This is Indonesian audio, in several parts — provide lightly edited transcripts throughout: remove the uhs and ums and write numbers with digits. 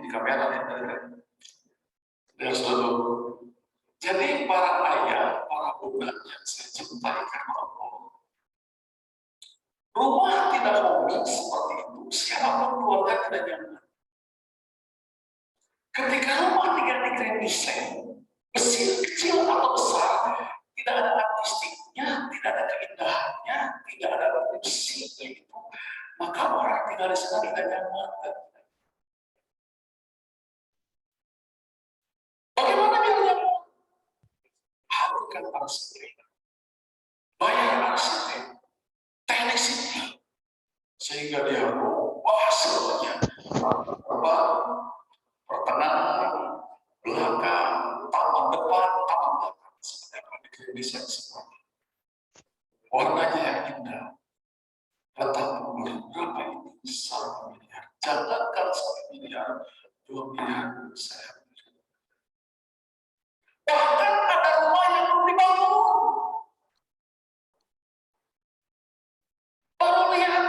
di kamera ya. Dan seluruh. Jadi para ayah, para bunda yang saya cintai karena Allah, rumah tidak homey seperti itu, siapapun keluarga tidak nyaman. Ketika rumah tidak diredesain, mesin kecil atau besar, tidak ada artistiknya, tidak ada keindahannya, tidak ada fungsinya itu, maka orang tinggal di sana tidak nyaman. Bagaimana biar nyaman? Hadirkan arsitek, bayar arsitek, teknik sipil, sehingga dia wah semuanya pertengahan, belakang, taman depan, taman belakang, seperti apa didesain semuanya. Warnanya yang indah. Tetapi berapa ini? 1 miliar. Jangankan 1 miliar, 2 miliar saya. Bahkan ada rumah yang belum dibangun. Baru lihat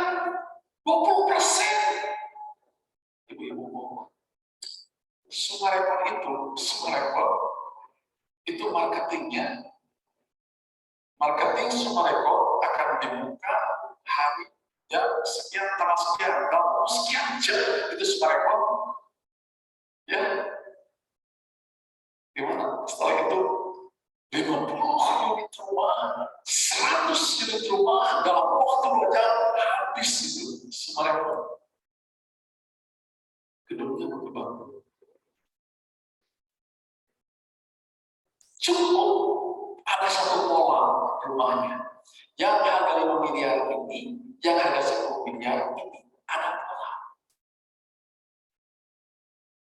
20%. Ibu-ibu ngomong. Sumarekon itu marketingnya. Marketing Sumarekon akan dibuka hari jam sekian, tanggal sekian, tahun sekian jam, itu Sumarekon. Ya, gimana? Setelah itu 50 unit rumah, 100 unit rumah dalam waktu 2 jam habis itu Sumarekon. Gedungnya berkembang. Cukup ada satu pola rumahnya. Yang harga 5 miliar ini, yang harga 10 miliar ini, ada pola.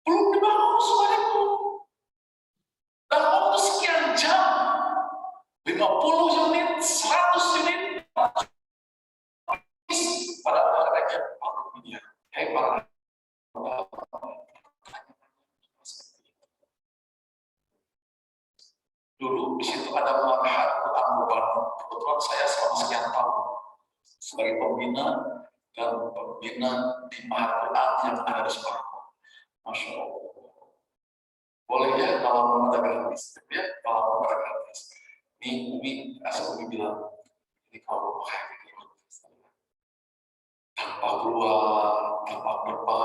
Belum dibangun Sumarekon. Dalam waktu sekian jam, 50 unit, 100 unit, pada harganya 40 miliar. Hebat. Dulu di situ ada Mahat Amban. Kebetulan saya selama sekian tahun sebagai pembina dan pembina di Mahat Quran yang ada di Sumarekon. Masya Allah. Boleh ya kalau ada gratis, ya kalau ada gratis. Ini Umi asal Umi bilang, ini kalau kayak gitu tanpa keluar, tanpa berapa.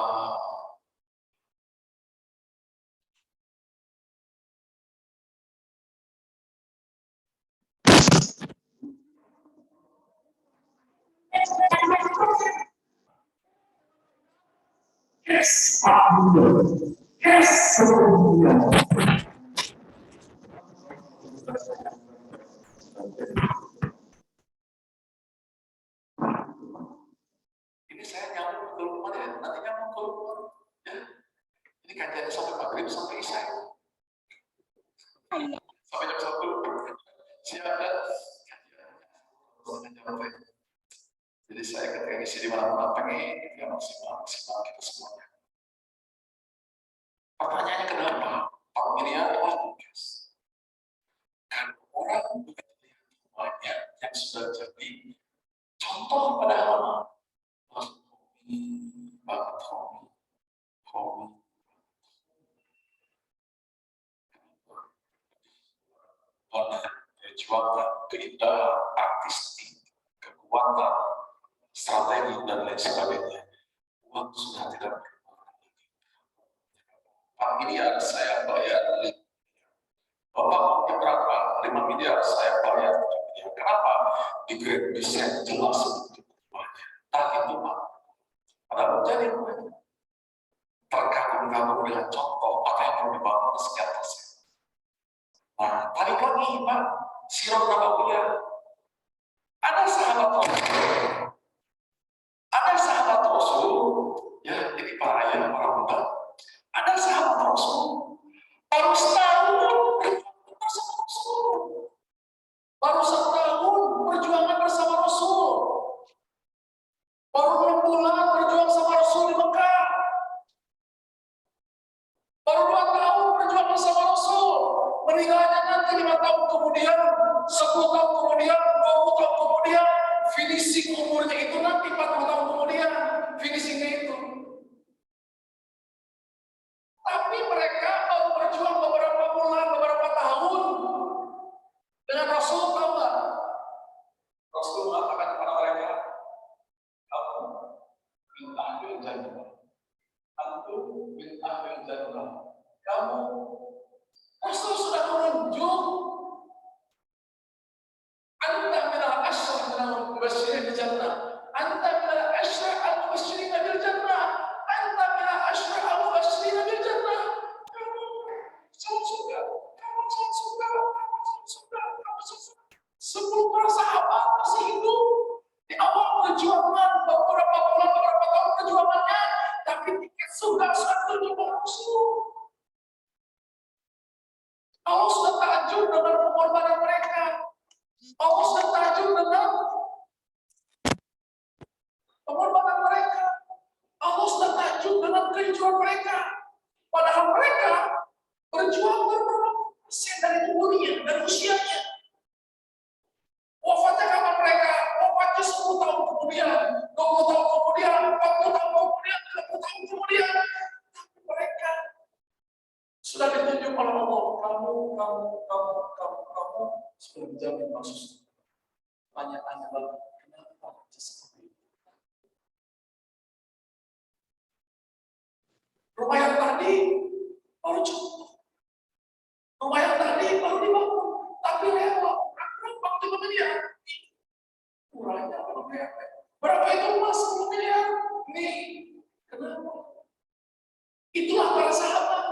Yes, yes. Ini saya nyambung ke rumah ya, nanti nyambung ke rumah. Ya. Ini kajiannya sampai maghrib sampai isya. Sampai jam 1. Siapa? Jadi saya ketika ngisi di mana-mana pengen ya maksimal kita semuanya. Pertanyaannya kenapa? Pak Miriam tugas. Kan orang bukan banyak yang sudah jadi contoh pada lama. Banget hobi. Perjuangan, keindahan, artistik, kekuatan, strategi dan lain sebagainya. Uang sudah tidak berkurang lagi. Pak miliar saya bayar 5 miliar. Bapak maunya berapa? 5 miliar saya bayar 7 miliar. Kenapa? Di Grand Design jelas bentuk rumahnya. Tak itu Pak. Padahal jadi rumahnya. Terkagum-kagum dengan contoh apa yang perlu dibangun sekian persen. Nah, tarik lagi Pak, Sirah Nabawiyah. Ada sahabat Rasul. Ada sahabat Rasul, ya ini para ayah, para bunda. Ada sahabat Rasul, baru setahun bersama Rasul. Baru setahun perjuangan bersama Rasul. Baru 6 bulan berjuang sama Rasul di Mekah. Baru 2 tahun berjuang bersama Rasul. Meninggalnya nanti 5 tahun kemudian, 10 tahun kemudian, 20 tahun kemudian, finishing umurnya itu nanti 40 tahun kemudian, finishingnya itu. Abdul bin Ahmil Jannah. Kamu Rasul sudah menunjuk Anta minal asyra minal mubasyirin bil jannah. Anta minal asyra al-mubasyirin bil jannah. Anta minal asyra al-mubasyirin bil jannah. Kamu masuk surga. Kamu masuk surga. Kamu masuk surga. Kamu masuk surga. 10 para sahabat masih hidup di awal perjuangan, beberapa bulan, beberapa tahun perjuangannya, tapi tiket surga sudah tertutup langsung. Allah sudah takjub dengan pengorbanan mereka. Allah sudah takjub dengan pengorbanan mereka. Allah sudah takjub dengan kerinduan mereka. Padahal mereka berjuang beberapa persen dari umurnya, dari usianya. Wafatnya kapan mereka? Wafatnya 10 tahun kemudian, 20 tahun kemudian, 40 tahun kemudian, 30 tahun kemudian. Tapi mereka sudah ditunjuk oleh Allah. Kamu sudah menjamin masuk. Tanya-tanya lagi, kenapa seperti itu? Rumah yang tadi baru contoh. Rumah yang tadi baru dibangun, tapi lewat. Waktu kemudian, kurangnya berapa itu emas kemudian? Nih, kenapa? Itulah para sahabat.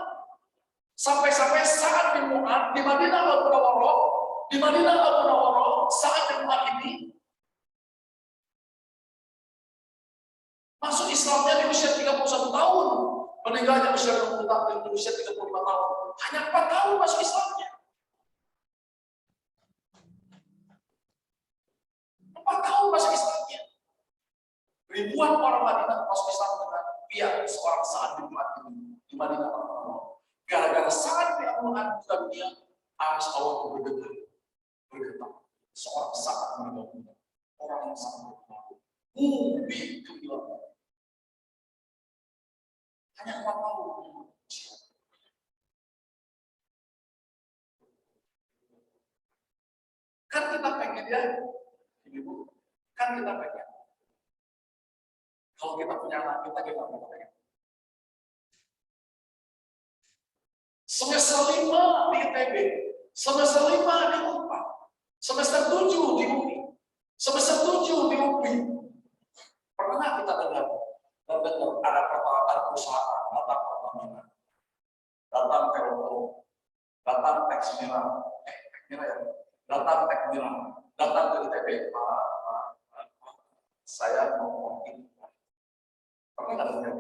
Sampai-sampai saat bin Mu'ad di Madinah Al-Munawwarah, saat bin Mu'ad ini masuk Islamnya di usia 31 tahun, meninggalnya usia 20 tahun, di usia 35 tahun. Hanya 4 tahun masuk Islamnya. 4 tahun masuk Islamnya. Ribuan orang Madinah masuk Islam dengan pihak seorang Sa'ad bin Mu'ad ini di Madinah Al-Munawwarah. Gara-gara Sa'ad bin Mu'ad dunia, arus Allah bergetar. Seorang Sa'ad bin Mu'ad, orang yang sangat berpengaruh. Bumi kehilangan. Hanya 4 tahun. Kan kita pengen ya, Ibu, kan kita pengen. Kalau kita punya anak, kita pengen. Semester 5 di ITB, semester 5 di UNPAD, semester 7 di UI, semester 7 di UPI. Pernah kita dengar ada peralatan perusahaan, datang Pertamina, datang Telkom, datang Tekmira, datang Tekmira, datang ke ITB, saya mau ini. Pernah nggak dengar?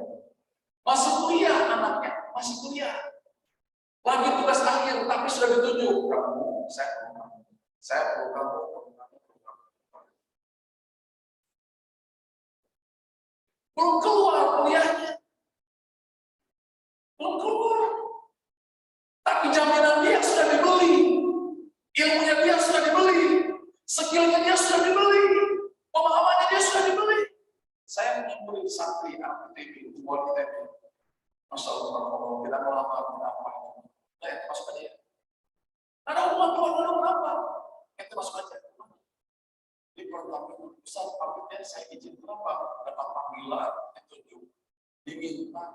Masih kuliah anaknya, masih kuliah. Lagi tugas akhir, tapi sudah ditunjuk. Kamu, saya perlu kamu. Belum keluar kuliahnya. Belum keluar. Tapi jaminan dia sudah dibeli. Ilmunya dia sudah dibeli. Skillnya dia sudah dibeli. Pemahamannya dia sudah dibeli. Saya punya murid santri ITB, buat ITB. Masya Allah, kita mau lama berapa? Masuk aja ya. Ada hubungan Tuhan dulu kenapa? Itu masuk aja. Di Pertamina besar pabriknya saya izin kenapa? Dapat panggilan ditunjuk, diminta.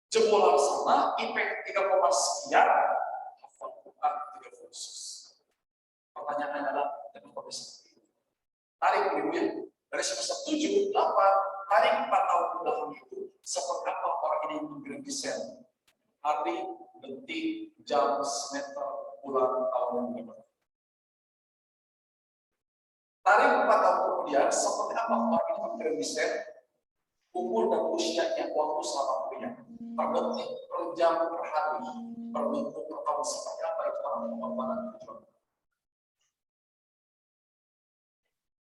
Jebolan sana IP 3, sekian, hafal Quran 3 kursus. Pertanyaannya adalah kenapa bisa? Tarik dulu ya. Dari semester 7, 8, tarik 4 tahun ke belakang itu, seperti apa orang ini menggrandisen hari, detik, jam, semester, bulan, tahun yang berikutnya. Tarik 4 tahun kemudian, seperti apa orang ini menggrandisen umur dan usianya waktu selama kuliah. Per detik, per jam, per hari, per minggu, per tahun, seperti apa itu orang pengorbanan tujuan.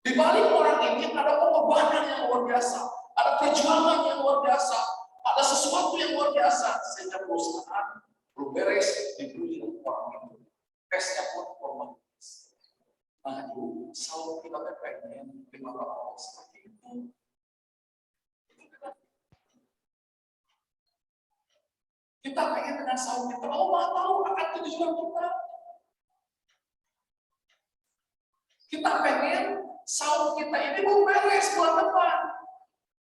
Di balik orang ini ada pengorbanan yang luar biasa, ada perjuangan yang luar biasa, ada sesuatu yang luar biasa. Sehingga perusahaan belum beres dibeli orang itu. Tesnya pun formalitas. Nah itu selalu kita pengen di mata Allah seperti itu. Kita pengen dengan sahur kita, Allah tahu akan tujuan kita. Kita pengen sahur kita ini mau beres bulan depan,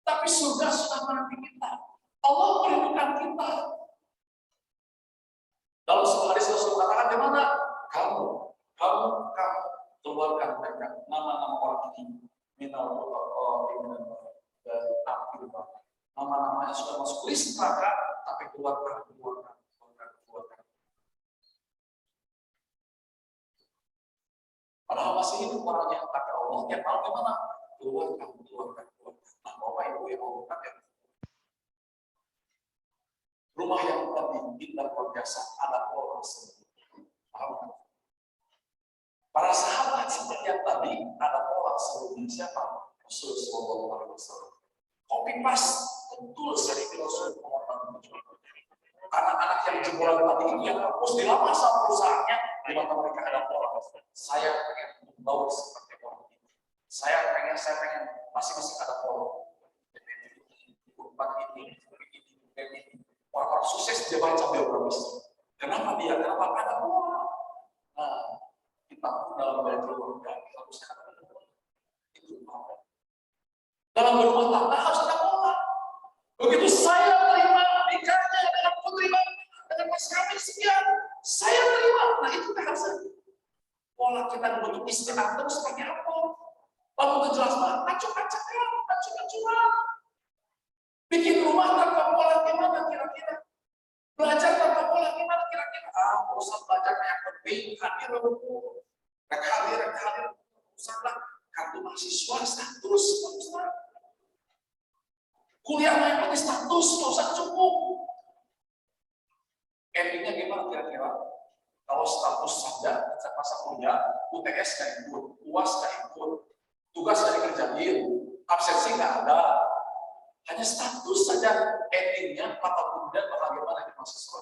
tapi surga sudah menanti kita. Allah merindukan kita. Dalam sebuah hadis Rasul katakan, di mana kamu keluarkan mereka nama-nama orang ini minal mutaqabbil dari api neraka. Nama-namanya sudah masuk list neraka, tapi keluarkan. Padahal masih hidup orangnya, tapi Allah yang tahu gimana keluarkan. Nah, Bapak Ibu yang Allah katakan, rumah yang lebih indah luar biasa ada orang sebelumnya. Para sahabat seperti yang tadi ada orang sebelumnya siapa? Rasul Sallallahu Alaihi Wasallam. Copy paste betul dari filosofi Muhammad. Anak-anak yang jebolan tadi ini yang hapus di lama sama perusahaannya, di mata mereka ada orang. Saya pengen membawa seperti orang ini. Saya pengen masing-masing ada orang. Ini. Orang sukses dia baca biografi. Kenapa dia? Kenapa ada orang? Nah, kita dalam berkeluarga kita harus ada itu. Dalam berumah tangga harus ada orang. Begitu saya terima nikahnya dengan putri dengan mas kawin sekian, saya terima. Nah itu bahasa pola kita bentuk istri atau seperti apa? Lalu itu jelas banget, acung-acungan. Bikin rumah tanpa pola gimana kira-kira? Belajar tanpa pola gimana kira-kira? Usah belajar yang penting, hadir. Usahlah kartu mahasiswa status. Kuliah yang penting status, nggak usah cukup. Endingnya gimana kira-kira? Kalau status saja, masa kuliah, UTS nggak ikut, UAS nggak ikut, tugas nggak dikerjain, absensi nggak ada. Hanya status saja, endingnya 4 tahun kemudian bagaimana di mahasiswa.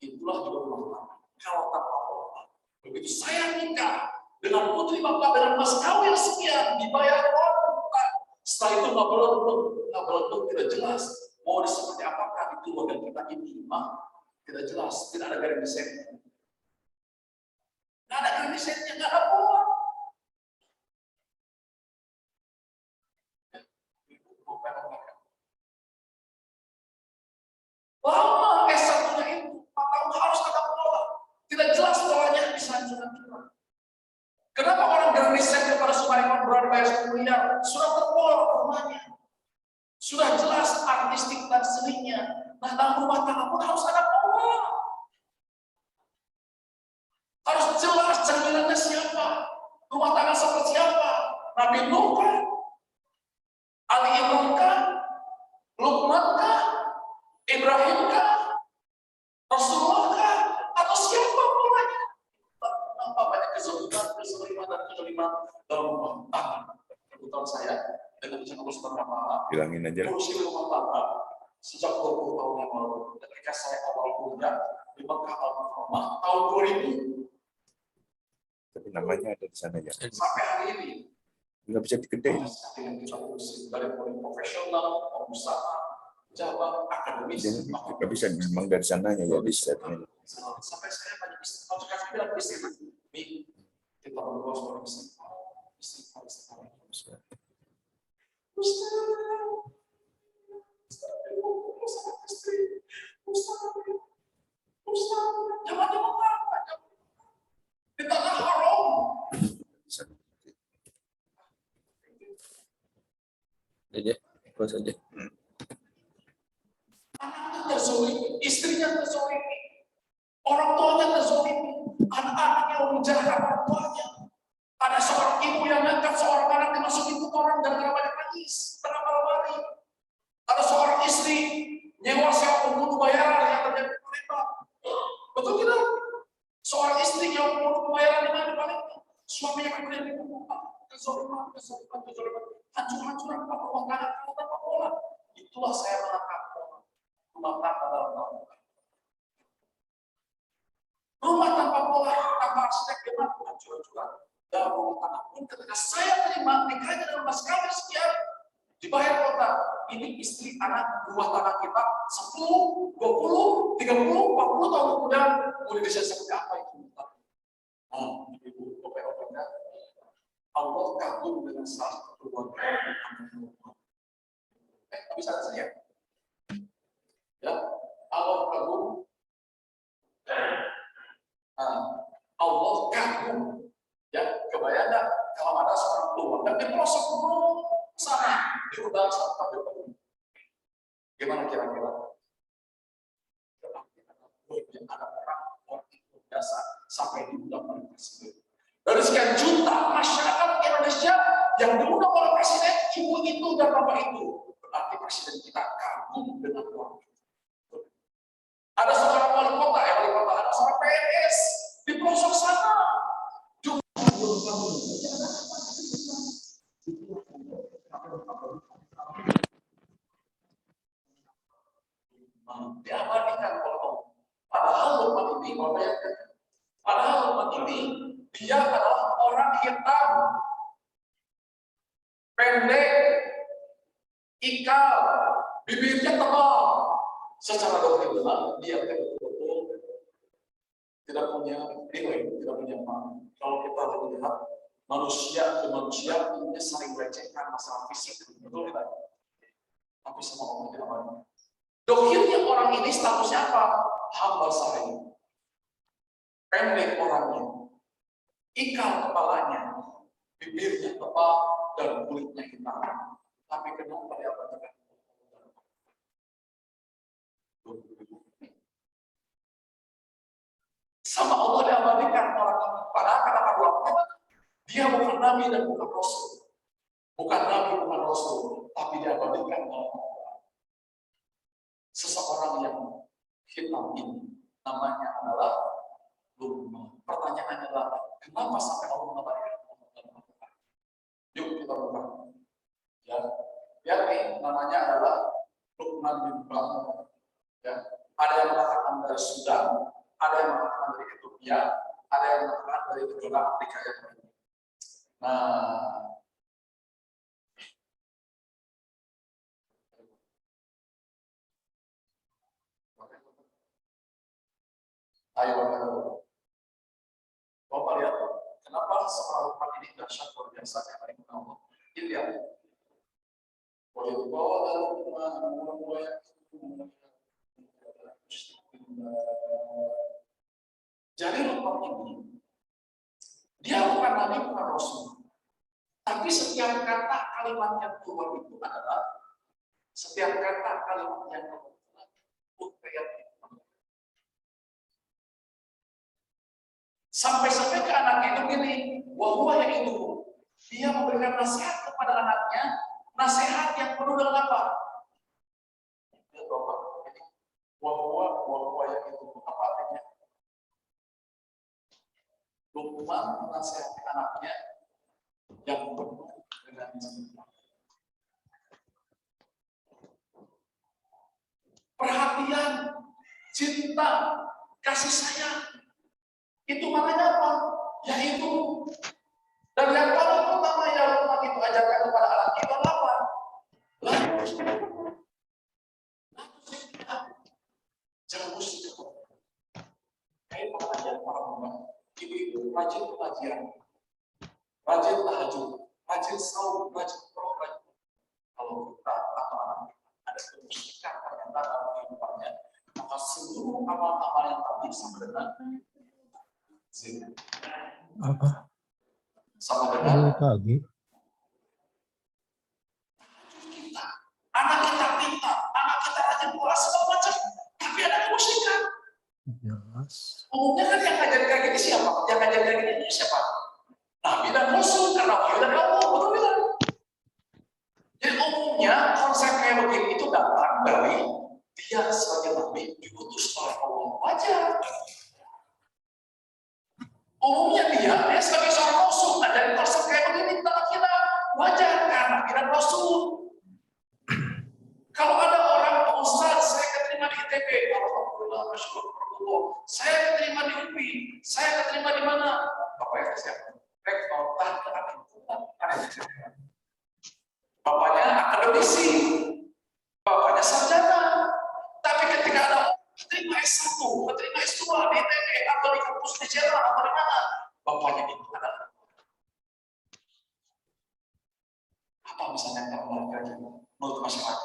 Itulah juga rumah tangga. Kalau tanpa Allah, begitu saya nikah dengan putri bapak dengan mas kawin sekian dibayar orang. Setelah itu nggak belum tidak jelas mau seperti apakah itu keluarga kita ini tidak jelas, tidak ada garis desainnya, nggak ada garis desainnya, nggak ada pola. Lama S1-nya itu 4 tahun harus ada pola, tidak jelas polanya bisa hancurkan. Kenapa orang garis desain kepada Sulaiman berani bayar 10 miliar? Sudah terpola rumahnya. Sudah jelas artistik dan seninya. Nah, dalam rumah tangga pun harus ada pola. Harus jelas cerminannya siapa. Rumah tangga seperti siapa. Nabi Nuh kah? Ali Imran kah? Luqman kah? Ibrahim kah? Rasulullah kah? Atau siapa polanya? Nampak banyak kezaliman dan kezaliman dalam rumah tangga. Kebetulan saya dengan izin Allah Subhanahu wa Ta'ala bilangin aja ngurusin rumah tangga sejak 20 tahun yang lalu. Ketika saya awal kuliah di Mekah Al-Mukarramah tahun 2000. tapi namanya ada di sana ya. Sampai hari ini Nggak bisa digedein. dari mulai profesional, pengusaha, pejabat, akademis. Nggak bisa memang dari sananya ya di statement. Sampai saya banyak istri. Kalau saya bilang istri, kita berdua seorang istri. Aja, ikut saja. Anaknya terzolimi, istrinya terzolimi, orang tuanya terzolimi, anak-anaknya menjaga orang tuanya. Ada seorang ibu yang ngangkat seorang anak dimasukin ke koran dan banyak nangis tengah malam hari. Ada seorang istri nyewa sewa pembunuh bayaran yang terjadi di Palembang. Betul tidak? Seorang istri yang pembunuh bayaran di mana di Palembang, suaminya kemudian dibunuh. Kezoliman, hancuran apa uang anak tanpa pola. Itulah saya menangkap rumah tangga dalam tangga. Rumah tanpa pola, tanpa arsitek gimana hancur-hancuran. Dalam rumah tangga pun ketika saya terima nikahnya dengan mas kawin sekian, dibayar kota. Ini istri anak rumah tangga kita 10, 20, 30, 40 tahun kemudian mau didesanya seperti apa itu? Ibu, bapak-bapaknya, Allah kagum dengan salah satu keluarga. Bisa saja. ada orang itu biasa sampai diundang oleh presiden. Dari sekian juta masyarakat Indonesia yang diundang oleh presiden, ibu itu dan bapak itu, berarti presiden kita kagum dengan orang itu. Ada seorang wali kota, ada seorang PNS di pelosok sana. Diabadikan kalau padahal Lukman ini, padahal Lukman ini dia adalah orang hitam, pendek, ikal, bibirnya tebal. Secara doktrinal dia betul-betul tidak punya nilai, tidak punya makna. Kalau kita lihat manusia ke manusia ini saling melecehkan masalah fisik, betul tidak? Tapi semua orang tidak banyak. Doktrinnya orang ini statusnya apa? Hamba sahaya. Pendek orangnya, ikal kepalanya, bibirnya tebal dan kulitnya hitam. Tapi kenapa dia berkata? Sama Allah diabadikan orang ini. Padahal kata dua orang, dia bukan nabi dan bukan rasul. Bukan nabi, bukan rasul, tapi diabadikan oleh seseorang yang hitam ini. Namanya adalah Lukman. Pertanyaannya adalah, kenapa sampai Allah mengabadikan? Yuk kita buka. Ya, lihat namanya adalah Lukman bin Bang. Ya, ada yang mengatakan dari Sudan, ada yang mengatakan dari Ethiopia, ada yang mengatakan dari negara Afrika yang lain. Nah, ayo Bapak lihat, kenapa seorang Lukman ini dahsyat luar biasa yang paling utama. Ini lihat. Jadi Lukman ini, dia bukan nabi, bukan rasul. Tapi setiap kata kalimat yang keluar itu adalah setiap kata kalimat yang keluar sampai-sampai ke anaknya itu gini, wahwa yang itu, dia memberikan nasihat kepada anaknya, nasihat yang penuh dengan apa? Ya Bapak, ini wahwa yang itu, apa artinya? Lukman menasihati anaknya yang penuh dengan cinta. Perhatian, cinta, kasih sayang. Itu maknanya apa? Yaitu dan yang paling utama yang Lukman itu ajarkan kepada anak itu apa? Jangan musik. Kayak pengajian para ulama. Itu rajin pengajian, rajin tahajud, rajin saum, rajin program. Kalau kita atau anak ada kemusikan ternyata dalam kehidupannya, maka seluruh amal-amal yang tadi sama dengan apa? Sama dengan Pagi. kita. Anak kita pintar, anak kita rajin puasa segala macam, tapi ada kemusikan. Jelas. Umumnya kan yang ngajarin kayak gini siapa? Yang ngajarin kayak gini siapa? Nabi dan Rasul, karena wahyu dari Allah, betul tidak? Jadi umumnya konsep kayak begini itu datang dari dia sebagai Nabi diutus oleh Allah. Wajar. Umumnya dia sebagai seorang Rasul, ada konsep kayak begini tentang kita. Wajar, karena kita Rasul. Kalau ada orang, Ustaz, saya keterima di ITB, alhamdulillah, masyaallah. Saya keterima di UPI, saya keterima di mana? Bapaknya siapa? Rektor, bapaknya akademisi, bapaknya sarjana. Tapi ketika ada keterima S1, keterima S2 di ITB atau di kampus di Jerman atau di mana, bapaknya itu adalah apa misalnya kalau lagi menurut masyarakat?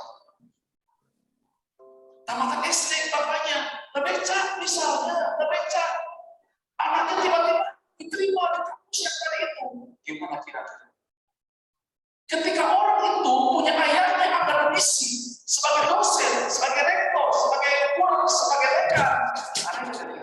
Tamatan SD bapaknya, lebecak misalnya, lebecak. Anaknya tiba-tiba diterima di kampus yang tadi itu. Gimana kira-kira? Ketika orang itu punya ayahnya akademisi, sebagai dosen, sebagai rektor, sebagai guru, sebagai dekan, anaknya jadi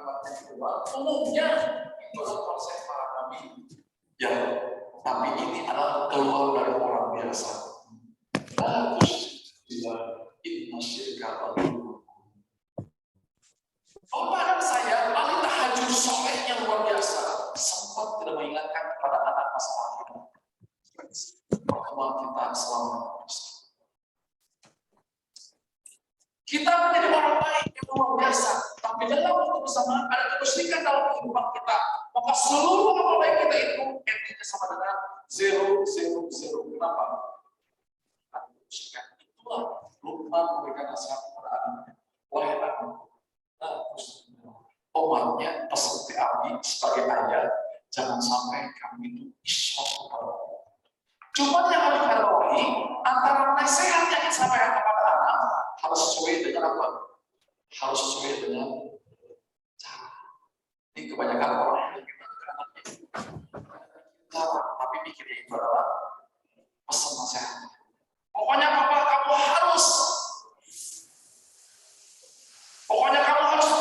kalimatnya kedua, umumnya itu adalah konsep para nabi. Ya, tapi ini adalah keluar dari orang biasa. Bagus, bila inna syirka Bapak dan saya, ahli tahajud soleh yang luar biasa, sempat tidak mengingatkan kepada anak masalah kita. Pertemuan kita selama kita menjadi orang baik yang luar biasa, tapi dalam waktu bersamaan ada kemusyrikan dalam kehidupan kita. Maka seluruh amal baik kita itu endingnya sama dengan 000. Kenapa? Ada kemusyrikan. Itulah Luqman memberikan nasihat kepada anaknya. Wahai anakku, omatnya seperti Abi sebagai ayah, jangan sampai kami itu isyak kepada Allah. Cuma yang harus diketahui antara nasihat yang disampaikan kepada anak harus sesuai dengan apa? Harus sesuai dengan cara. Ini kebanyakan orang yang kita cara, tapi pikirnya itu adalah pesan nasihat. Pokoknya Papa kamu harus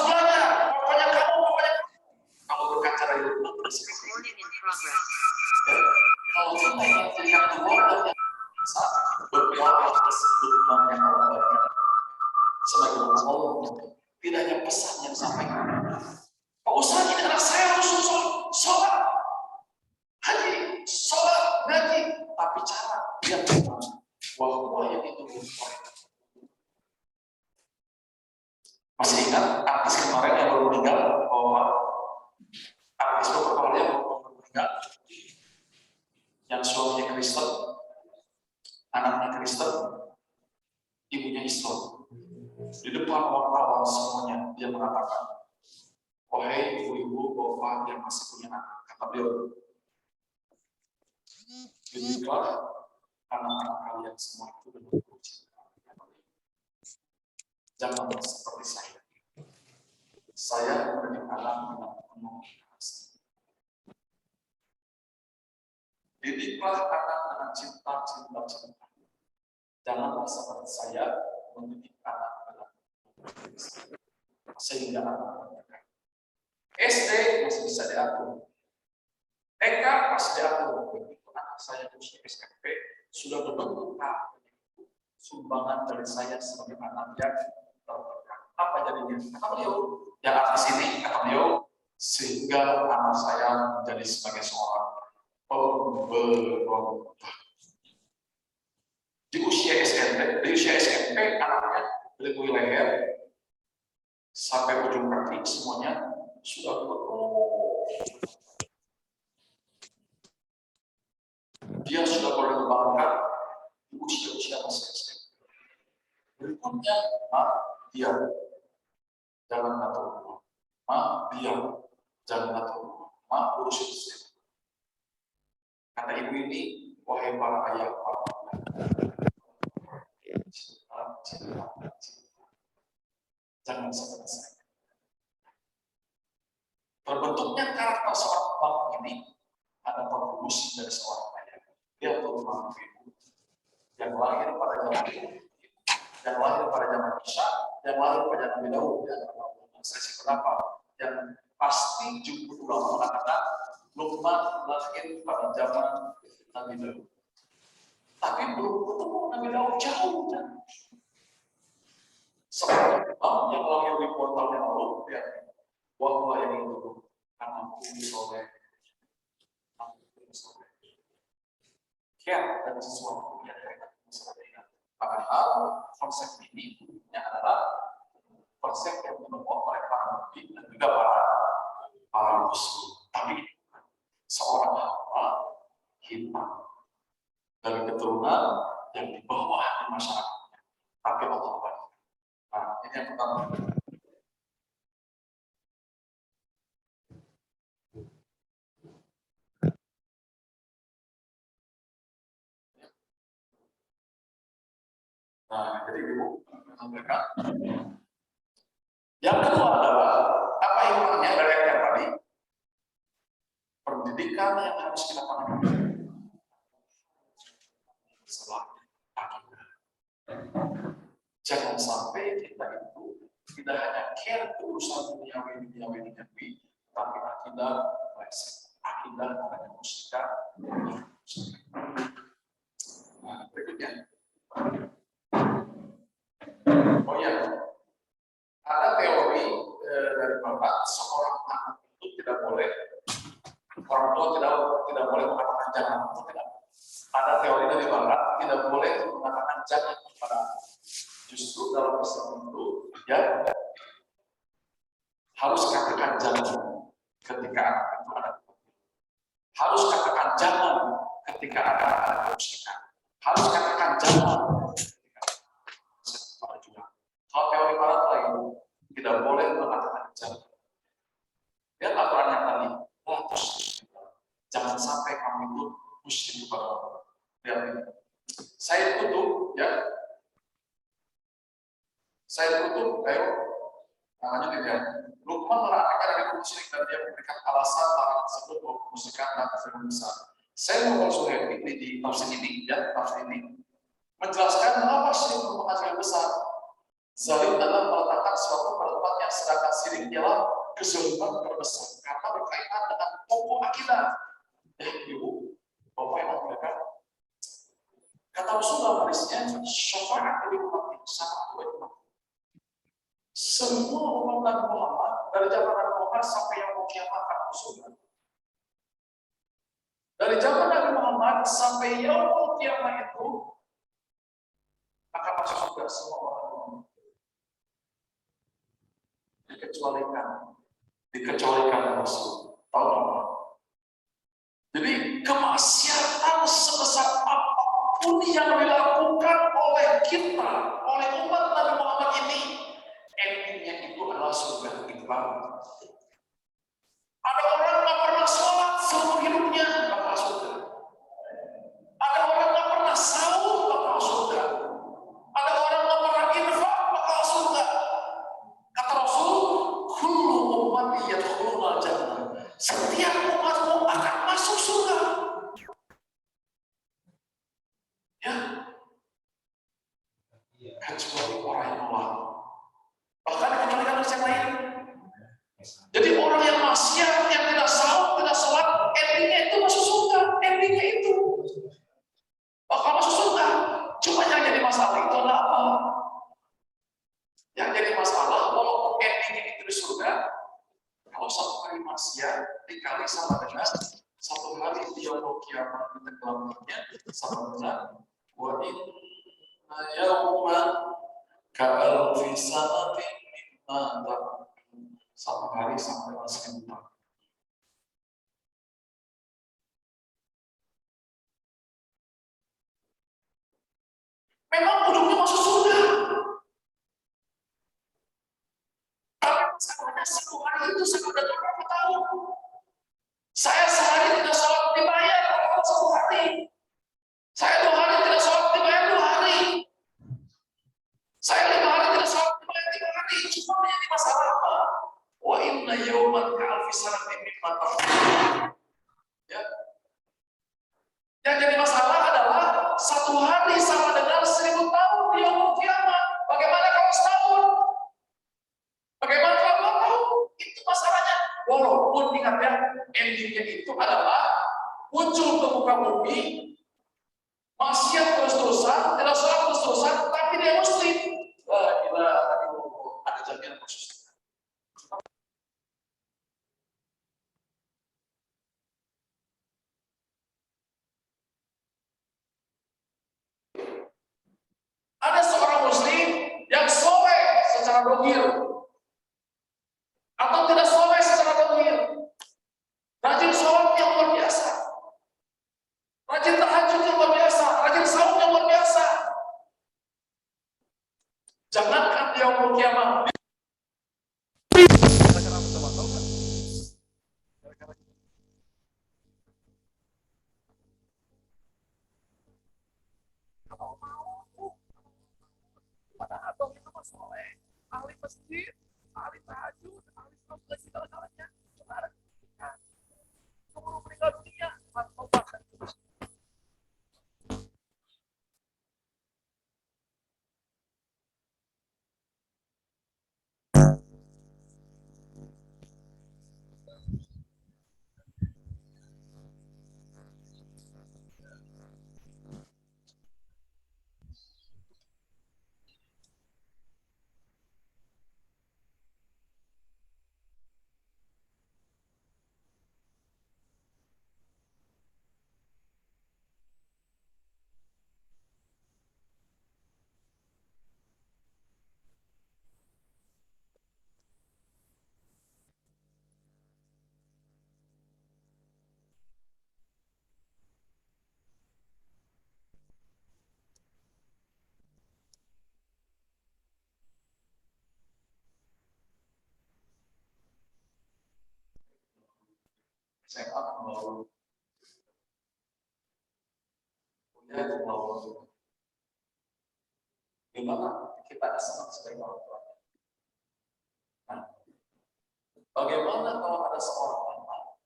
belajar. Pokoknya kamu berkaca dari itu. Kalau kita ingin terlihat keluar dari saat berdoa tersebut yang Allah berikan sebagai Allah, tidak hanya pesan yang disampaikan. Pak Ustaz, ini anak saya harus sholat, haji, sholat, ngaji, tapi cara yang benar, wah yang itu masih ingat artis kemarin yang baru meninggal, artis beberapa yang baru meninggal, yang suaminya Kristen, anaknya Kristen, ibunya Islam. Di depan wartawan semuanya dia mengatakan, wahai ibu-ibu, bapak yang masih punya anak, kata beliau, didiklah anak-anak kalian semua itu dengan cinta. Jangan seperti saya. Saya mendidik anak dengan penuh kasih. Didiklah anak dengan cinta. Janganlah seperti saya mendidik anak dengan sehingga anak mereka. SD masih bisa diatur, TK masih diatur. Begitu anak saya usia SMP sudah berbentuk sumbangan dari saya sebagai anak yang terdekat. Apa jadinya? Kata beliau, yang artis ini kata beliau, sehingga anak saya menjadi sebagai seorang pemberontak. Di usia SMP anaknya dari leher sampai ujung kaki semuanya sudah penuh. Dia sudah boleh membanggakan di usia masih SMP. Berikutnya, dia jangan ngatur rumah. Dia jangan ngatur rumah. Urusin istri. Kata ibu ini, wahai para ayah, para cinta. Jangan seperti saya. Terbentuknya karakter seorang bapak ini ada kontribusi dari seorang ayah. Dia terutama ibu yang lahir pada zaman yang lahir pada zaman Isa, yang lahir pada Nabi Daud, dan sesi kenapa? Yang pasti jumhur ulama mengatakan Luqman lahir pada zaman Nabi Daud. Tapi belum ketemu Nabi Daud jauh kan? Seorang imam yang lahir ribuan tahun yang lalu, ya, wahwa yang itu anakku soleh, ya, dan sesuatu yang saya padahal konsep ini adalah konsep yang dibawa oleh para nabi dan juga para rasul. Tapi seorang hamba hitam dari keturunan yang di bawah di masyarakatnya. Tapi Allah baik. Nah, ini yang pertama. Nah, jadi ibu sampaikan. Yang kedua adalah apa hikmahnya dari yang tadi? Pendidikan yang harus kita pahami. Jangan sampai kita itu tidak hanya care ke urusan duniawi, tapi akidah meleset, akidah hanya musika. Nah, berikutnya. Oh ya, ada teori dari Bapak, seorang anak itu tidak boleh, orang tua tidak boleh mengatakan jangan, atau tidak. Ada teori dari Barat, tidak boleh mengatakan jangan kepada anak. Justru dalam Islam itu, ya harus katakan jangan ketika anak itu ada. Harus katakan jangan ketika ada kemusyrikan. Harus katakan jangan ketika ada. Kalau teori Barat lain, tidak boleh mengatakan jangan. Lihat aturannya tadi, jangan sampai kamu itu musyrik kepada Allah. Lihat ini. Saya tutup, ya. Saya tutup, ayo. Namanya tidak. Luqman melarangkan dari musyrik dan dia memberikan alasan larangan tersebut bahwa kemusyrikan dan kesyirikan besar. Saya mau konsultasi di tafsir ini, ya, tafsir ini menjelaskan mengapa syirik merupakan syirik besar. Zalim adalah meletakkan suatu pada tempatnya, sedangkan syirik ialah kezaliman terbesar karena berkaitan dengan pokok akidah. Ibu, bapak yang mereka kata Rasulullah hadisnya syafaat dari umat ini sama dua umat. Semua umat Nabi Muhammad dari zaman Nabi Muhammad sampai yang mau kiamat akan masuk surga. Dari zaman Nabi Muhammad sampai yang mau kiamat itu akan masuk surga semua orang. Dikecualikan Rasul. Tahu apa? Jadi kemaksiatan sebesar apapun yang dilakukan oleh kita, oleh umat Nabi Muhammad ini, endingnya itu adalah surga. Ada orang nggak pernah sholat seumur hidupnya, bakal surga. Ada orang nggak pernah sahur, bakal surga. Ada orang nggak pernah infak, bakal surga. Kata Rasul, kullu ummati yadkhuluna jannah. Setiap umatmu akan masuk surga. Ya. Kecuali orang yang menolak. Bahkan dikecualikan dari yang lain. Jadi orang yang maksiat, yang tidak sahur, tidak sholat, endingnya itu masuk surga. Endingnya itu bakal masuk surga. Cuma yang jadi masalah itu adalah apa? Yang jadi masalah, walaupun endingnya itu di surga, kalau satu kali maksiat dikali sama dengan satu hari dia mau kiamat di tenggelamnya sama dengan wa inna yawman ka'alfi sanatin mimma ta'udun. Satu hari sampai 1000 tahun. Memang ujungnya masuk surga. Tapi masalahnya satu hari itu sudah berapa tahun? Saya sehari tidak sholat dibayar kalau satu hari. Saya 2 hari tidak sholat dibayar 2 hari. Saya 5 hari tidak sholat dibayar 3 hari. Cuma menjadi masalah apa? Wa inna yawman ka'alfi sanatin mimma ta'udun. Ya. Yang jadi masalah adalah satu hari sama dengan 1000 tahun di yaumul kiamat. Bagaimana kalau setahun? Bagaimana kalau 2 tahun? Itu masalahnya. Walaupun ingat ya, endingnya itu adalah muncul ke muka bumi, maksiat terus-terusan, tidak sholat terus-terusan, tapi dia muslim. Wah, gila, ada jaminan khusus. Ada seorang muslim yang soleh secara dohir atau tidak soleh secara dohir, rajin sholat yang luar biasa, rajin tahajud yang luar biasa, rajin saum yang luar biasa. Jangankan dia yaumul kiamat. Atau itu mas soleh, ahli masjid, ahli tahajud, ahli saum dan segala-galanya. Sekarang keburu meninggal dunia, atau bahkan SMA mau kuliah mau gimana kita senang sebagai orang tua. Nah, bagaimana kalau ada seorang anak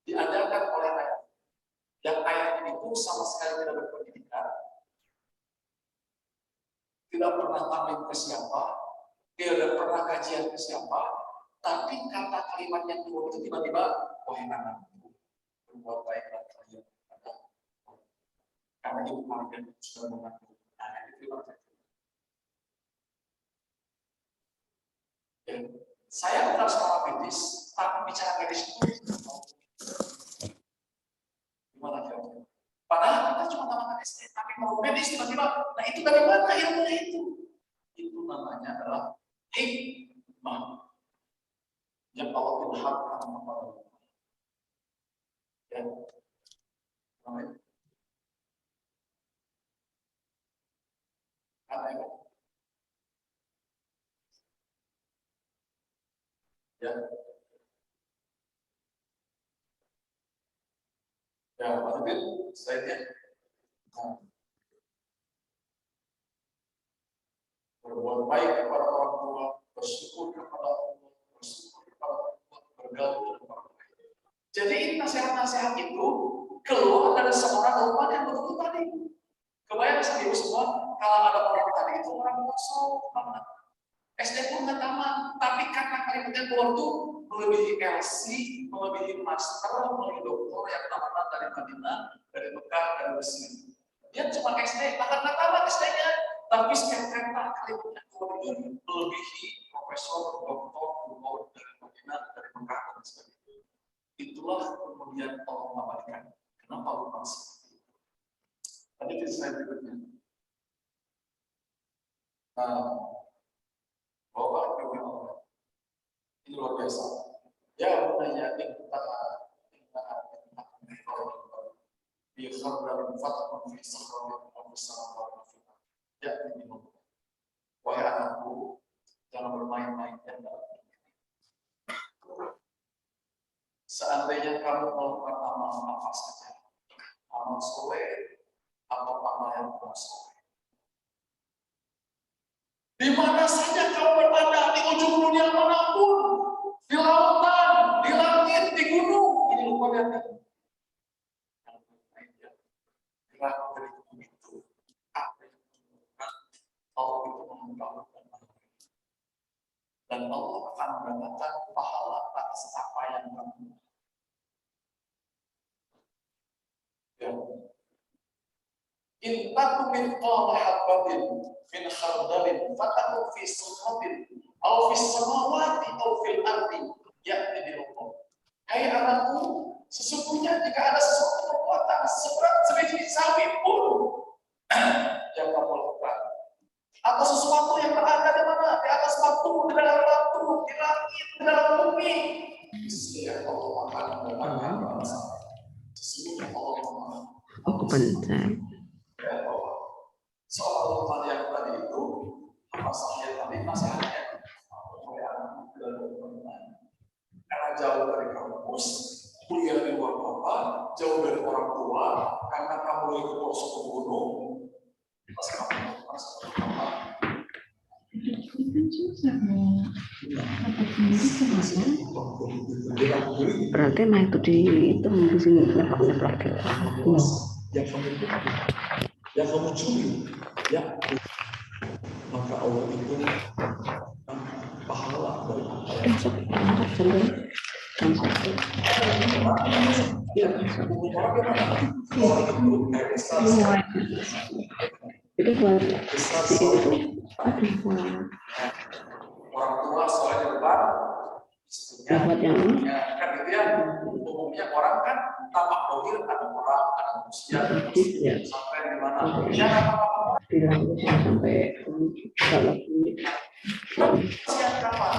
diajarkan oleh ayah yang ayah itu sama sekali tidak berpendidikan, tidak pernah tampil ke siapa, tidak pernah kajian ke siapa, tapi kata kalimat yang keluar itu tiba-tiba, wahai anakku, berbuat baiklah kalian kepada Allah. Karena ibu kalian sudah mengaku anak itu ya. Saya bukan seorang medis, tapi bicara medis itu gimana kira-kira? Padahal kita cuma tamat SD, tapi mau medis tiba-tiba, nah itu dari mana ilmunya itu? Itu namanya adalah hikmah yang Allah ilhamkan kepada kita. Ya, namanya. Apa ya? Ya. Ya, maksudnya slide-nya. Nah. Berbuat baik kepada orang tua, bersyukur kepada Allah, bersyukur kepada Allah, bergaul kepada Allah. Jadi ini nasihat-nasihat itu keluar dari seorang Luqman yang betul tadi. Kebayang ibu semua, kalau ada orang tadi itu orang kosong banget. SD pun nggak tamat, tapi karena kalimat yang keluar itu melebihi LC, melebihi master, melebihi doktor yang tamatan dari Madinah, dari Mekah, dari Mesir. Dia cuma SD, bahkan nggak tamat SD-nya, tapi setiap kata kalimat yang keluar itu melebihi profesor, doktor, guru dari Madinah, dari Mekah, dan sebagainya. Itulah kemudian Allah mengabadikan. Kenapa lupa seperti itu? Tadi di slide berikutnya. Bapak Ibu Allah, ini luar biasa. Ya, bunaya kita ya, wahai anakku, jangan bermain-main dan seandainya kamu melakukan amal apa saja, amal soleh atau amal yang kurang soleh, di mana saja kamu berada, di ujung dunia manapun, di lautan, di langit, di gunung, ini lupa lihat. Gerak dari itu, apa yang dilakukan, Allah itu mengembangkan dan Allah akan mendapatkan pahala atas apa yang kamu. Ya. In takum min habatin min khardalin fatakun fi sakhratin aw fi samawati aw fil ardi ya'ti bil Allah. Hai anakku, sesungguhnya jika ada sesuatu perbuatan seberat sebiji sawi pun yang kamu lakukan, atau sesuatu yang berada di mana, di atas batu, di dalam batu, di langit, di dalam bumi, sesungguhnya Allah akan mendapatkan balasan. Sesungguhnya Allah Bentar. Soal Luqman yang tadi itu, apa saja tadi nasihatnya? Karena jauh dari kampus, kuliah di luar kota, jauh dari orang tua, karena kamu lagi ke pelosok gunung, pas kamu berarti nah itu di sini nyeplak yang kamu curi, ya, maka Allah itu pahala dari apa yang itu buat orang tua soalnya depan, buat yang ini kan gitu ya. Umumnya orang kan tampak dohir, ada orang, ada manusia, sampai di mana? Ya, bilang sampai kalau siapa?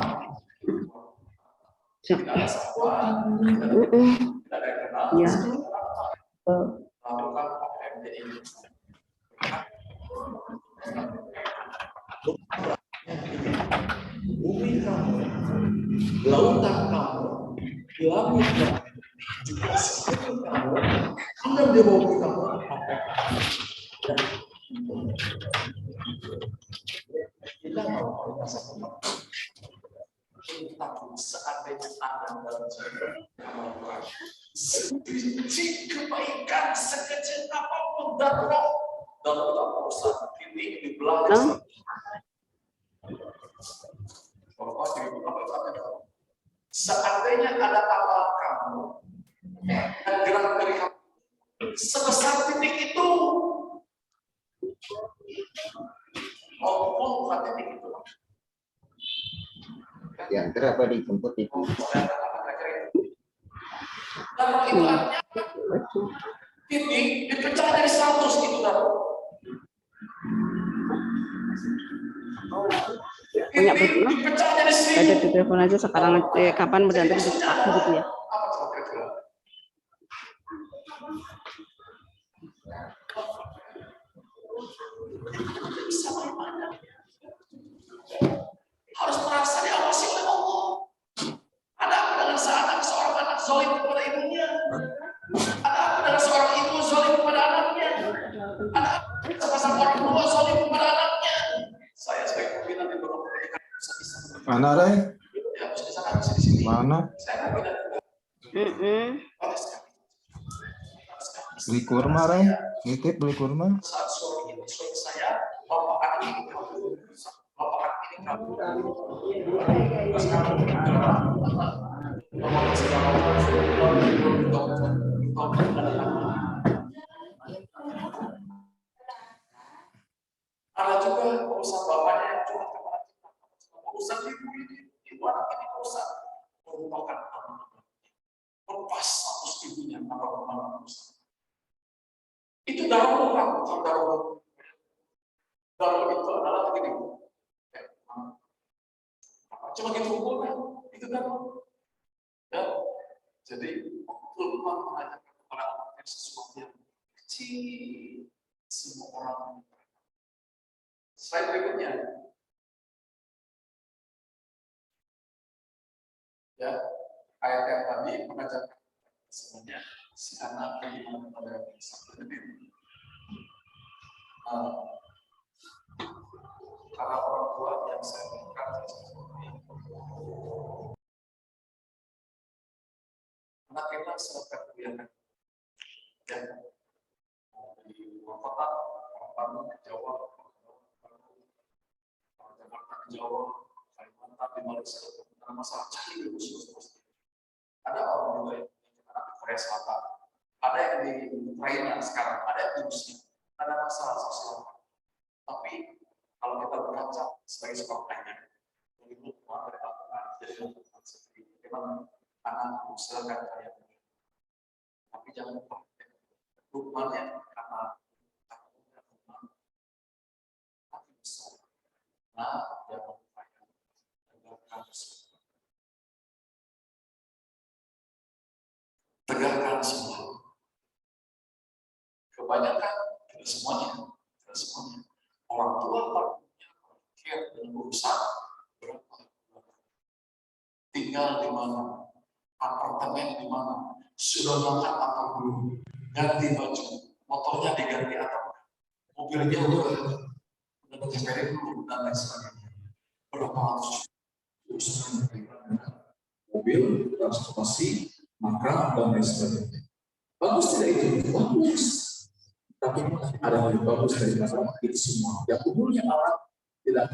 Tidak ada sebuah, tidak ada yang kenal. ya Lakukan PMDI. Bumi kamu, lautan kamu, langit kamu, Anda dia bawa kita. Kita mau masa tapi seandainya Anda dalam sebiji kebaikan sekecil apapun dan roh dalam urusan ini di belakang. Seandainya ada amal kamu dan gerak-gerik kamu sebesar titik itu, bukan titik itu. Diantar apa dijemput itu? Dan itu artinya titik dipecah dari 100 gitu kan. Punya betul. Dipecah dari 1000. Ada di telepon aja sekarang kapan berganti di aku gitu ya. Apa coba kira-kira? Bisa bagaimana? Harus merasa diawasi oleh Allah. Ada apa dengan seorang anak zalim kepada ibunya? Ada apa dengan seorang ibu zalim kepada anaknya? Ada apa dengan sepasang orang tua zalim kepada anaknya? Saya sebagai pimpinan di beberapa pendidikan bisa. Mana, Ray? Ya, harus di sana, harus di sini. Mana? Saya pimpinan. Beli kurma, Ray? Nitip beli kurma? Saat suami saya, bapak ini kamu. Bapak ini kamu. Ada juga urusan bapaknya yang curhat kepada kita. Urusan ibu ini, ibu anak ini urusan merupakan anak. Lepas status ibunya atau anak urusan. Itu dalam bukan dalam. Dalam itu adalah begini. Cuma gitu hukumnya, itu dalam. Ya, jadi Tuhan mengajarkan kepada anak sesuatu yang kecil, semua orang. Slide berikutnya. Ya, ayat yang tadi mengajarkan semuanya si anak bagaimana pada satu ini. Karena orang tua yang saya berikan seperti anak kita sedang kebiasaan dan di luar kota, Bandung, Jawa, Jakarta, Jawa, Kalimantan, di Malaysia, ada masalah cari khusus. Ada orang juga yang anak di Korea Selatan, ada yang di Ukraina sekarang, ada yang di Rusia, ada masalah sosial. Tapi kalau kita berkaca sebagai seorang ayah, begitu Tuhan berkata, jadi seperti bagaimana anak silakan ayah. Tapi jangan lupa, hukumannya karena tapi besar. Nah, jangan lupa tegakkan semua. Kebanyakan tidak semuanya. Orang tua berpikir dengan urusan berapa, tinggal di mana, apartemen di mana, sudah makan atau belum, ganti baju, motornya diganti atau mobilnya udah diberes dulu dan lain sebagainya. Berapa ratus urusan mobil, transportasi, makan dan lain sebagainya. Bagus tidak itu? Bagus. Tapi ada yang bagus dari masalah itu semua. Yang umurnya alat tidak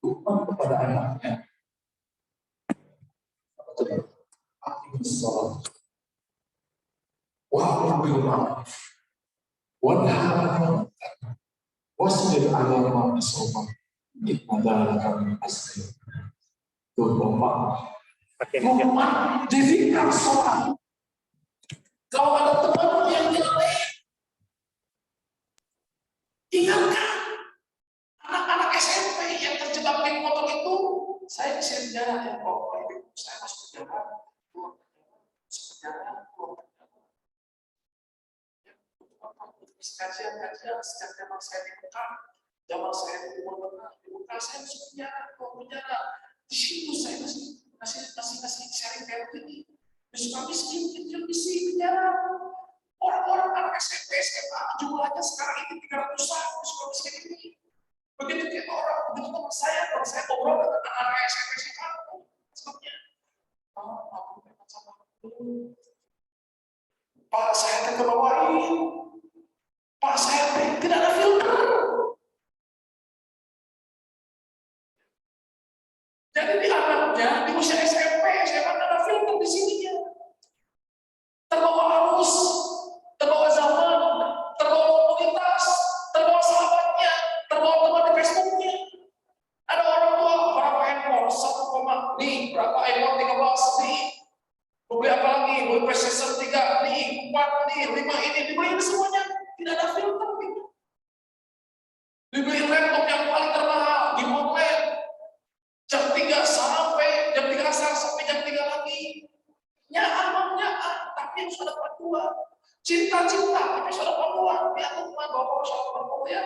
Tuhan kepada anaknya. Akhirnya sholat. Wa'ambil ma'af. Wanha'ala. Wasbir ala ma asoba. Innaka lamin asli. Tuh Bapak. Tuhan dirikan sholat. Kalau ada teman yang jelek, ingatkan anak-anak SMP yang terjebak di motor itu. Saya bisa penjara ya, saya masuk penjara, kajian sejak zaman saya di Mekah, zaman saya di Mekah saya masuk penjara, di situ saya masih sharing kayak begini. miskin kecil di sini. Orang-orang anak SMP, SMA jumlahnya sekarang ini 300-an miskin ini. Begitu dia orang, begitu teman saya, kalau saya ngobrol dengan anak SMP, SMA, sebabnya, aku berkat sama Pak, saya kebawain. Pak, saya tidak ada filter. Jadi di anaknya, di usia SMP, SMA tidak ada filter di sininya. Terbawa arus, terbawa zaman, terbawa komunitas, terbawa sahabatnya, terbawa teman di Facebooknya. Ada orang tua berapa handphone, 1, nih berapa iPhone 13 nih, beli apa lagi, beli PlayStation 3 nih, 4 nih, 5 ini, dibeli semuanya, tidak ada filter gitu. Dibeli laptop yang paling termahal, di outlet, jam 3 sampai jam 3 sampai jam 3 lagi. Nyamanya, tapi harus ada panduan. Cinta-cinta, tapi harus ada panduan. Ya Tuhan, Bapak harus ada panduan ya.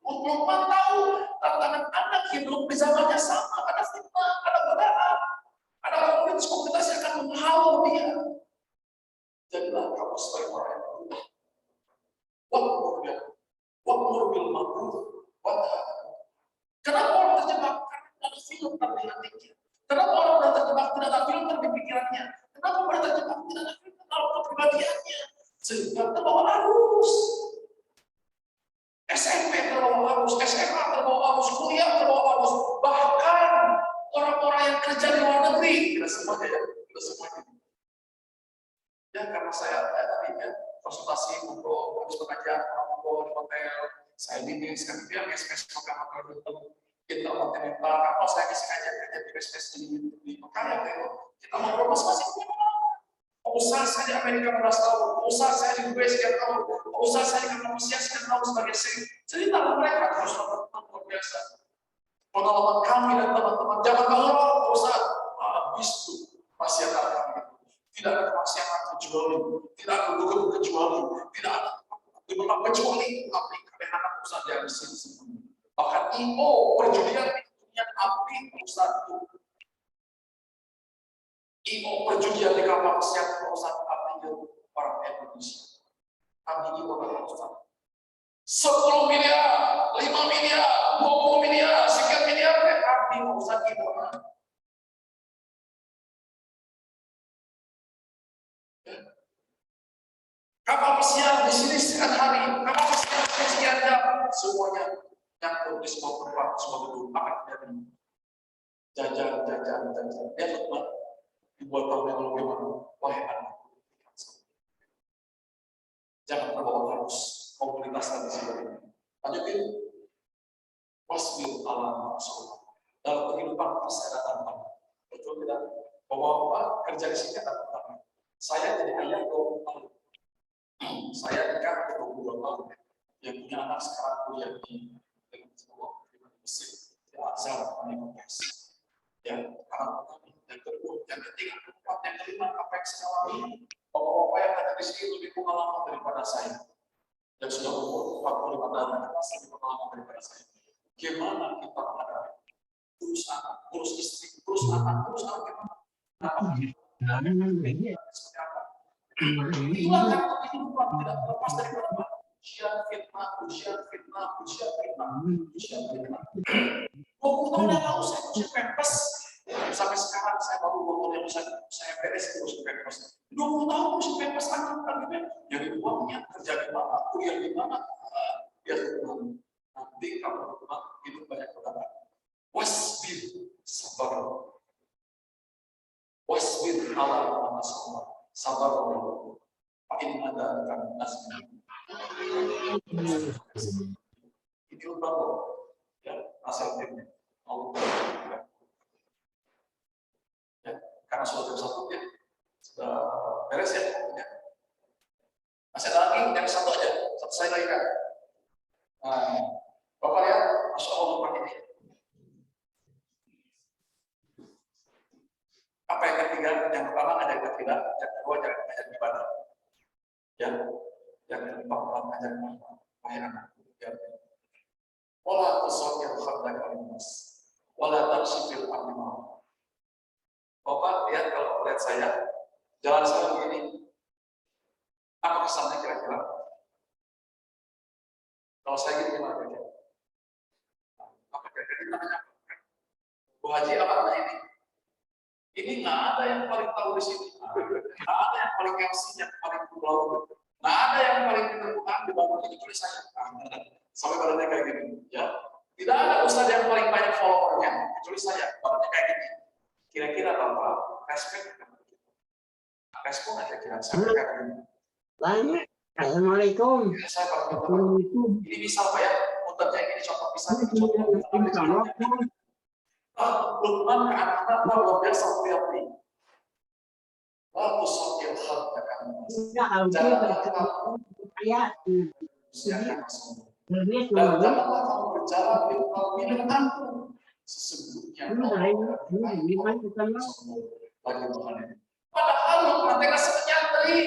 Lukman tahu tantangan anak yang belum di zamannya sama. Ada fitnah, ada godaan, ada komunitas yang akan menghalau dia. Jadilah kamu sebagai orang yang berubah. Wa'mur bil ma'ruf wa nahy. Kenapa orang terjebak? Karena ada filter di hatinya. Kenapa orang terjebak tidak ada filter di pikirannya? Kenapa orang terjebak tidak ada filter dalam kepribadiannya? Sehingga terbawa arus. SMP terbawa arus, SMA terbawa arus, kuliah terbawa arus. Bahkan orang-orang yang kerja di luar negeri, tidak semuanya ya, tidak semuanya. Ya karena saya tadi ya konsultasi untuk habis pengajian, untuk di hotel, saya bisnis kan dia bisnis hotel interkontinental. Kalau saya bisa kerja di bisnis di Mekah ya, kita ngobrol masing-masing. Usaha saya di Amerika 15 tahun, usaha saya di US sekian tahun, usaha saya di Indonesia sekian tahun sebagai sering. Cerita mereka terus luar biasa. Pengalaman kami dan teman-teman zaman dahulu usaha habis itu masyarakat kami. Tidak ada masyarakat kecuali, tidak ada duga kecuali, tidak ada dimana kecuali api anak usaha yang di sini. Bahkan IO perjudian punya api usaha itu. IO perjudian di kapal siap perusahaan api orang Indonesia. Kami IO orang usaha. 10 miliar, 5 miliar, 20 miliar, sekian miliar, api usaha IO. Kapal pesiar di sini sekian hari, kapal pesiar sekian jam, semuanya nyangkut di sebuah tempat, sebuah gedung, akan terjadi jajan. Dia teman dibuat tahun yang lalu gimana? Wahai anak, jangan terbawa arus komunitas tadi sebagainya. Lanjutin, wasbil alam maksud dalam kehidupan pasti ada tantangan. Betul tidak? Bapak kerja di sini ada tantangan. Saya jadi ayah 20 tahun. Saya nikah 22 tahun. Yang punya anak sekarang kuliah di Mesir, di Azhar, Universitas. Ya, anak kami yang kedua, yang ketiga, keempat, yang kelima, apa yang saya alami? Bapak-bapak yang ada di sini lebih pengalaman daripada saya. Yang sudah umur 45 tahun, lebih pengalaman daripada saya. Gimana kita menghadapi urus anak, urus istri, urus anak gimana? Seperti apa? Hilangkan kehidupan tidak terlepas dari ujian fitnah. 20 tahun yang lalu saya usia pempes, sampai sekarang saya baru 20 tahun yang saya beres usia pempes. 20 tahun usia pempes anak jadi uangnya kerja di mana, kuliah di mana, ya nanti kalau hidup banyak godaan. Wasbir sabar, wasbir ala masalah. Sabar Allah. Pakai ada kan asmi. Ini utama ya asalnya Allah. Ya, karena sudah jam 1 ya sudah beres ya. Masih ada lagi yang satu aja, satu saya lagi kan. Nah, Bapak lihat, masya Allah Pak ini. Apa yang ketiga? Yang pertama ada yang ketiga, yang kedua jangan mengajar ibadah. Ya, yang keempat mengajar wahai anak. Ya. Wala tusawwir khaddaka linnas, wala tamshi fil ardi. Bapak lihat kalau lihat saya, jalan saya begini, apa kesannya kira-kira? Kalau saya gini gimana kira-kira? Apa kira-kira namanya? Bu Haji apa namanya ini? Ini nggak ada yang paling tahu di sini. Nggak ada yang paling MC-nya, paling pulau. Nggak ada yang paling terbuka di bawah ini kecuali saya. Sampai badannya kayak gini, ya. Tidak ada ustadz yang paling banyak followernya kecuali saya. Badannya kayak gini. Kira-kira Bapak respect? Respon aja kira saya kayak gini. Banyak. Assalamualaikum. Ya, saya paling ini misal Pak ya, muternya ini contoh misalnya contoh. Lukman ke anak-anak luar biasa hati-hati. Lalu sokil hal jangan janganlah kamu berjalan di kalbi dengan aku. Sesungguhnya lagi Tuhan. Padahal Lukman tengah sepenyantri.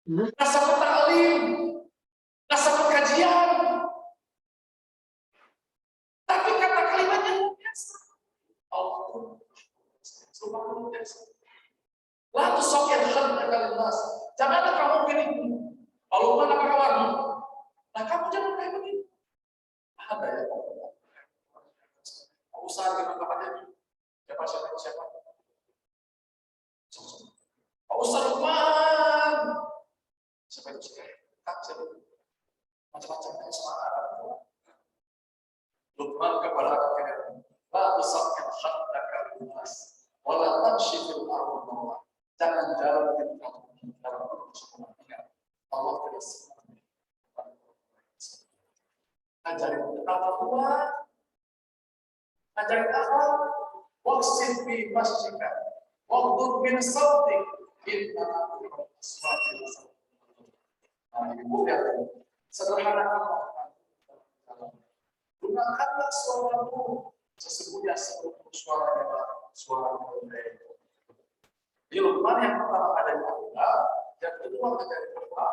Nggak sempat taklim, nggak sempat kajian. Tapi kata kalimatnya biasa. Allah, lalu sokir kalimat. Janganlah kamu gini. Kalau mana apa kabarmu? Nah kamu jangan kayak begini. Ada ya? Usaha dengan kabarnya. Siapa? Pak Ustaz Lukman. Siapa itu? Macam-macam sama Arab. Lukman kepada anak-anaknya, la tusakkin khaddaka linnas wa la tamshi fil ardi marha. Jangan jalan di dalam permukaan. Allah tidak senang. Ajarin betapa kuat. Ajarin akhlak. Waqsid fi masjidika. Waqdud min sautik. Inna aswati wasawti. Nah, ibu lihat. Sederhana gunakanlah suaramu sesungguhnya seluruh suara mereka. Di Lukman yang pertama ada di Allah, yang kedua ada di Allah,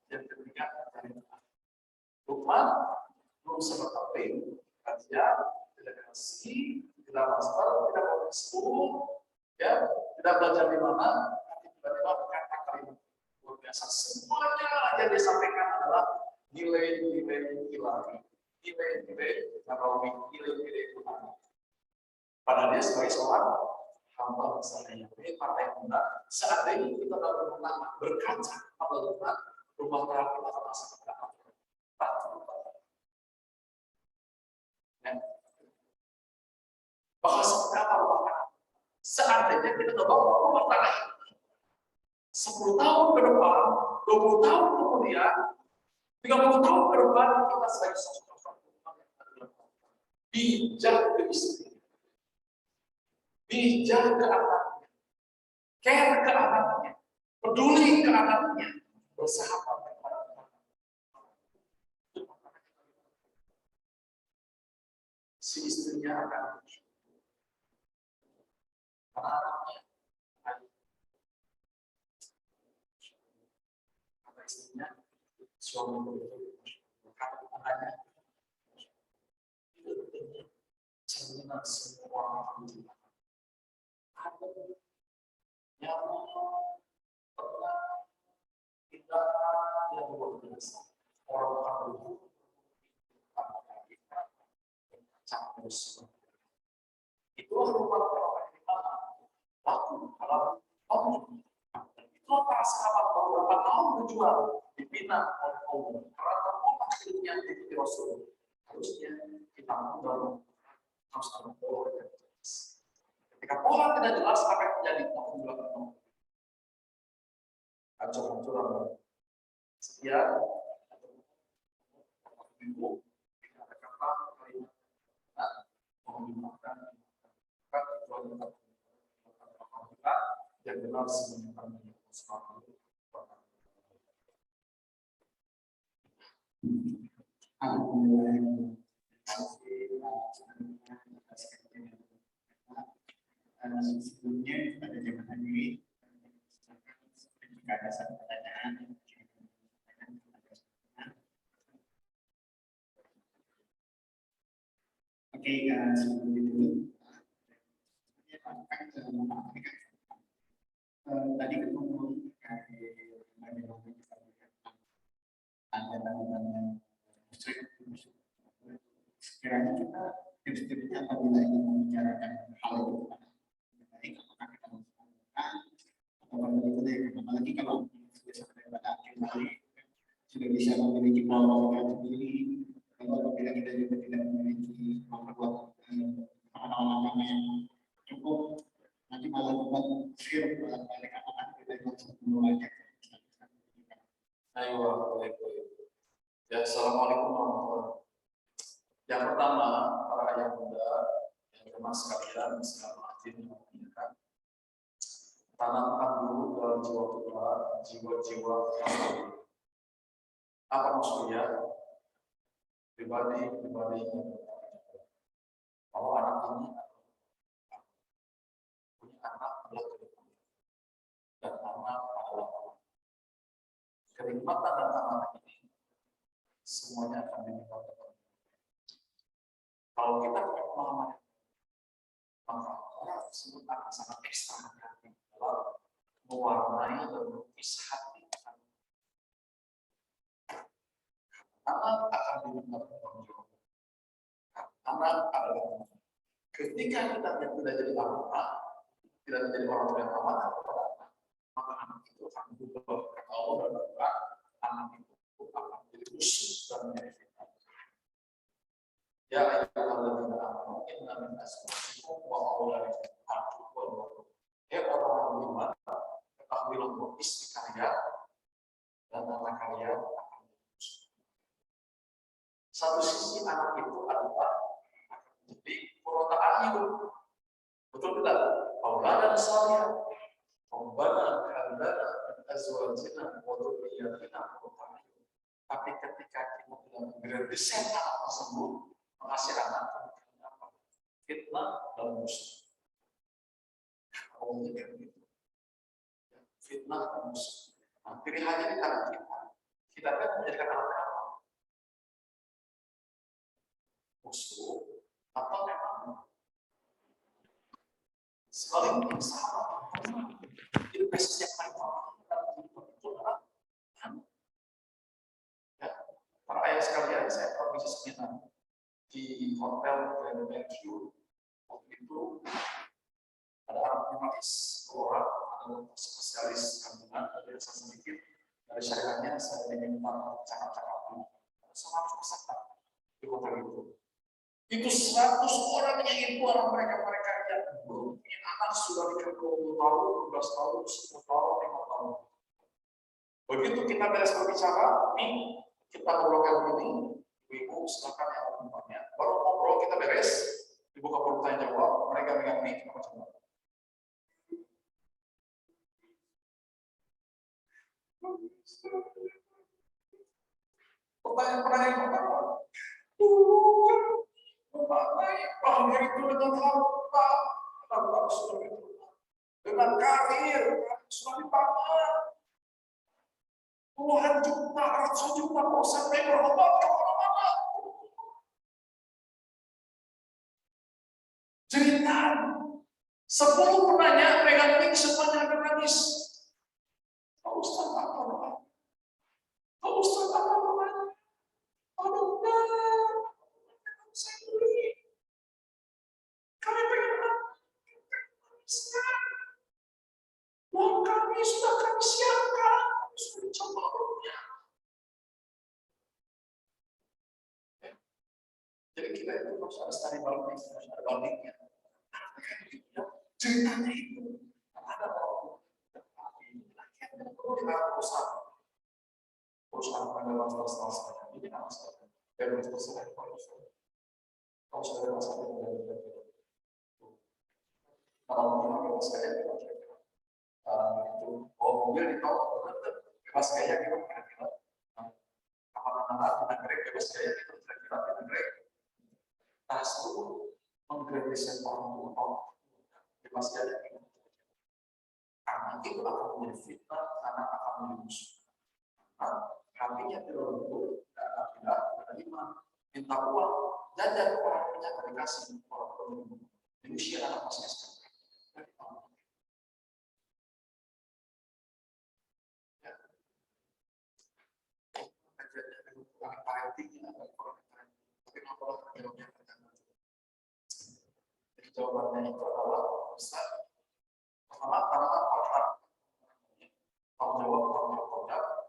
yang ketiga ada di Allah. Lukman belum sempat tampil, kajian, tidak kasih, tidak master, tidak bersekolah, ya, tidak belajar di mana, tiba-tiba berkata kalimat luar biasa. Semuanya yang disampaikan adalah nilai-nilai ilahi. Nilai-nilai nabawi, nilai-nilai Tuhan. Padahal dia sebagai seorang hamba misalnya, ini partai bunda. Seandainya kita dalam berkaca pada Tuhan, rumah tangga kita akan masa depan. Bahasa berapa rumah tangga? Seandainya kita bawa rumah tangga 10 tahun ke depan, 20 tahun kemudian, 30 tahun ke depan kita sebagai sosok bijak ke istri, bijak ke anaknya, care ke anaknya, peduli ke anaknya, bersahabat kepada anak. Si istrinya akan karena anaknya kata istrinya suami kata anaknya cerminan semua ada yang pernah kita yang luar biasa orang itulah rumah di mana waktu dalam tahun itu para sahabat beberapa tahun berjuang dibina oleh Allah karena terpotak ilmunya di Rasul harusnya kita mengundang harus ada pola yang jelas. Ketika pola tidak jelas akan menjadi pembuatan hancur-hancuran sekian minggu kita ada kata kalimat menggunakan yang jelas menyebabkan sebelumnya pada zaman ini jika ada satu pertanyaan oke Oke, sebelum itu, tadi ketemu ada tanda-tanda sekiranya kita tips-tipsnya apabila ingin membicarakan hal itu baik apakah kita melakukan atau berbeda, apalagi kalau sudah sampai pada akhir hari sudah bisa memiliki pengalaman sendiri, lalu apabila kita juga tidak memiliki memperbuat pengalaman yang cukup, nanti malah membuat fear balik apakah kita langsung belajar. Ayo, baik. Ya, assalamualaikum warahmatullahi wabarakatuh. Yang pertama, para ayah bunda, yang jemaah sekalian, selamat pagi. Tanamkan dulu dalam jiwa kita, jiwa-jiwa yang baik. Apa maksudnya? Pribadi kalau anak ini punya anak adalah kenikmatan dan anak adalah kenikmatan dan anak ini semuanya akan dinikmati. Kalau kita punya pengalaman, maka orang tersebut akan sangat ekstra hati dalam mewarnai dan melukis hati. Anak akan dinikmati orang tua. Anak adalah ketika kita tidak jadi amanah, tidak menjadi orang tua yang amanah kepada anak, maka anak itu akan berubah kata Allah dan berubah. Anak itu akan menjadi musuh dan menjadi fitnah. Ya ayyuhalladzina amanu inna min azwajikum wa auladikum aduwwan lakum. Ya orang beriman, ketahuilah bahwa istri kalian dan anak kalian akan musuh. Satu sisi anak itu adalah menjadi qurrata a'yun. Betul tidak? Auladan salihah. Rabbana hab lana min azwajina wa dhurriyyatina qurrata a'yun. Tapi ketika kita tidak menggedesain anak tersebut, mengasih anak fitnah dan musuh. Allahnya begitu. Fitnah dan musuh. Nah, pilihannya di tangan kita. Kita kan menjadikan anak apa? Musuh atau memang sebaliknya sahabat. Itu proses yang paling itu adalah ya, para ayah sekalian, saya pernah bisa seminar di hotel Grand Mercure. Waktu itu ada orang jurnalis, orang atau spesialis kandungan, ada yang saya sedikit dari syariahnya saya diminta cakap-cakap sama peserta di hotel itu. Itu 100 orang yang itu orang mereka yang belum punya anak sudah dikira 20 tahun, 12 tahun, 10 tahun, 5 tahun. Begitu kita beres berbicara, nih kita ngobrolkan begini, ibu silakan yang tempatnya. Baru ngobrol kita beres, dibuka pertanyaan jawab, mereka megang nih kita macam apa? Pertanyaan pertama. Bahwa itu dengan harta, dengan karir, sudah dipakai puluhan juta, ratusan juta, sampai berobat kemana-mana. Cerita 10 penanya pegang mic semuanya nangis. Pak Ustaz apa namanya? Pak Ustaz apa namanya? Aduh, saya beli. Kami pengen uang kami sudah kami siapkan, kami sudah dicoba uangnya. Jadi kita itu harus ada study banding, harus ada bandingnya. Ceritanya itu ada orang yang perlu dengan perusahaan pengelolaan swasta ini tidak masalah. Dan itu selesai kalau sudah masalah dengan kalau kita saya itu mobil di tol bebas gaya kita kira-kira apakah dengan brake bebas gaya kita kira-kira dengan brake nah seluruh menggratiskan orang tua bebas gaya kita karena itu akan menjadi fitnah karena akan menjadi musuh hatinya tidak lembut dan tidak menerima minta uang jajan orang ternyata dikasih orang tua di usia anak masih SD. Jawabannya itu adalah Ustaz, pertama tanggung jawab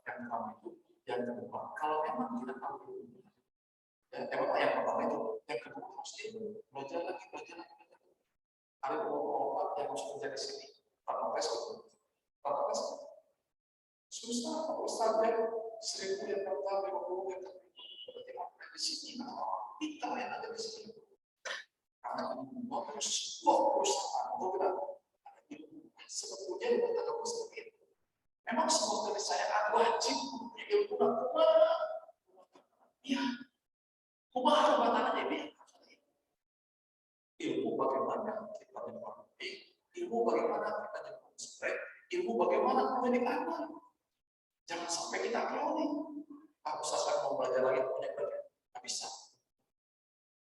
yang pertama itu, yang kedua kalau memang kita tahu ya yang pertama itu, yang kedua harus belajar lagi. Ada beberapa yang harus belajar di sini, Pak susah Ustaz ya, 1000 yang pertama 50 yang berarti di sini kita yang ada di sini. Karena harus fokus untuk sebetulnya kita seperti itu. Memang semua keniscayaan wajib punya ilmu kumaha. Ya, kumaha batannya ini. Ilmu bagaimana kita mengerti, ilmu bagaimana kita mensupport, ilmu bagaimana menjadi aman. Jangan sampai kita cloning. Aku sekarang mau belajar lagi punya belajar, nggak bisa.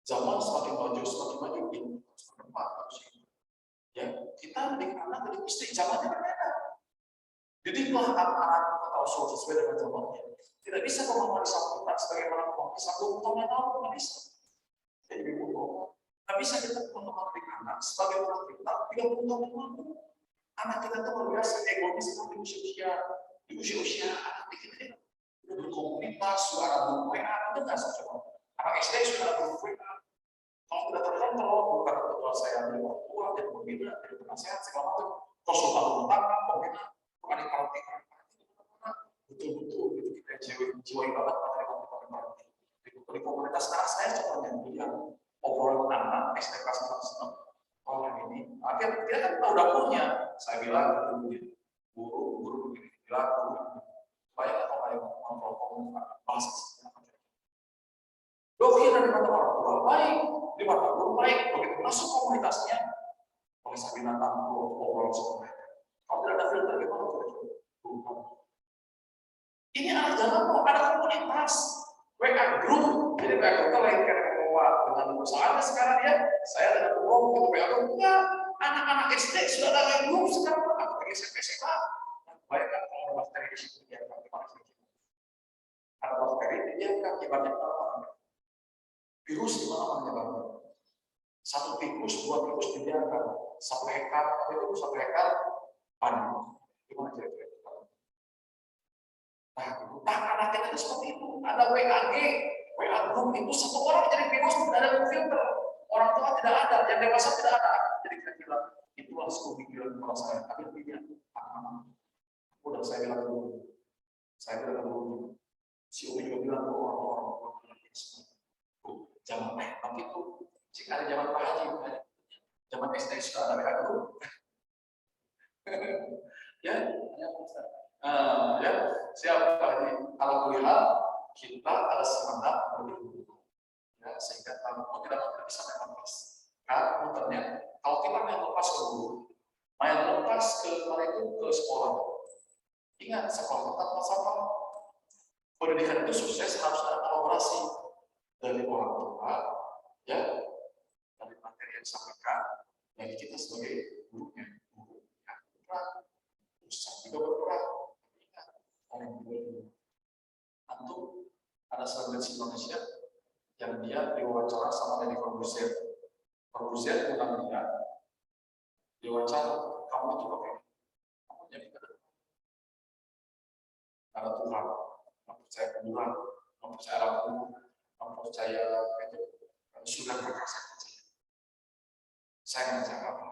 Zaman semakin maju, ilmu harus ya, kita mendidik anak, mendidik istri, zamannya berbeda. Didiklah anak-anak atau suatu sesuai dengan zamannya. Tidak bisa kemampuan kita sebagaimana kemampuan kita 20 tahun yang lalu, tidak bisa. Jadi nggak bisa kita mendidik anak sebagaimana kita 30 tahun yang lalu. Anak kita itu luar biasa egois seperti di usia anak kita sudah berkomunitas, suara WA, itu nggak sosial. Anak SD sudah WA. Kalau tidak terkontrol, bukan kebetulan saya dari orang tua, dari pembina, dari penasehat, segala macam, konsultan utama, pembina, bukan diperhatikan. Betul-betul itu kita jiwai banget materi komunitas. Di komunitas sekarang saya contohnya yang obrolan anak SD kelas 4 orang ini, akhirnya dia kan tahu dapurnya. Saya bilang guru begini, bilang guru supaya atau kayak kontrol komunitas bahasa. Doktrin dari mata orang tua baik, di mata guru baik, begitu masuk komunitasnya, oleh saya bilang obrol semuanya. Kalau tidak ada filter gimana kita ini anak zaman mau ada komunitas, WA group, jadi WA group lain kan dengan usahanya sekarang ya, saya tidak perlu gitu WA group enggak, anak-anak SD sudah ada WA group sekarang, aku pergi SMP SMA, baik kan kalau ada bakteri di situ ya kan ada bakteri dia kan kibarnya apa? Virus di mana menyebarnya? Satu tikus, 2 tikus dibiarkan, 1 hektar, itu 1 hektar panen. Gimana kira-kira? Nah, anak kita itu seperti itu. Ada WAG, WA group itu satu orang jadi virus tidak ada filter. Orang tua tidak ada, yang dewasa tidak ada. Jadi kira-kira itulah pemikiran kepala saya. Tapi tidak. Udah saya bilang dulu. Si Umi juga bilang ke orang-orang zaman tapi itu jika ada zaman Pak Haji, zaman SD sudah ada WA group. Ya, ya, siapa Pak Haji? Kalau kuliah kita ada semangat berilmu, ya, sehingga kalau tidak bisa main lepas. Karena muternya, kalau kita main lepas ke guru, main lepas ke mana itu ke sekolah. Ingat, sekolah tetap sama. Pendidikan itu sukses harus ada kolaborasi dari orang tua, ya, dari materi yang disampaikan, dari kita sebagai gurunya, yang berperan, Ustaz juga berperan. Ingat, orang tua tentu ada selebriti Indonesia yang dia diwawancara sama dari Corbusier. Corbusier bukan dia diwawancara, kamu itu pakai, kamu jadi ada Tuhan, kamu percaya kuburan, kamu percaya alam kubur, kamu percaya itu sudah perkasa. Saya nggak percaya apa.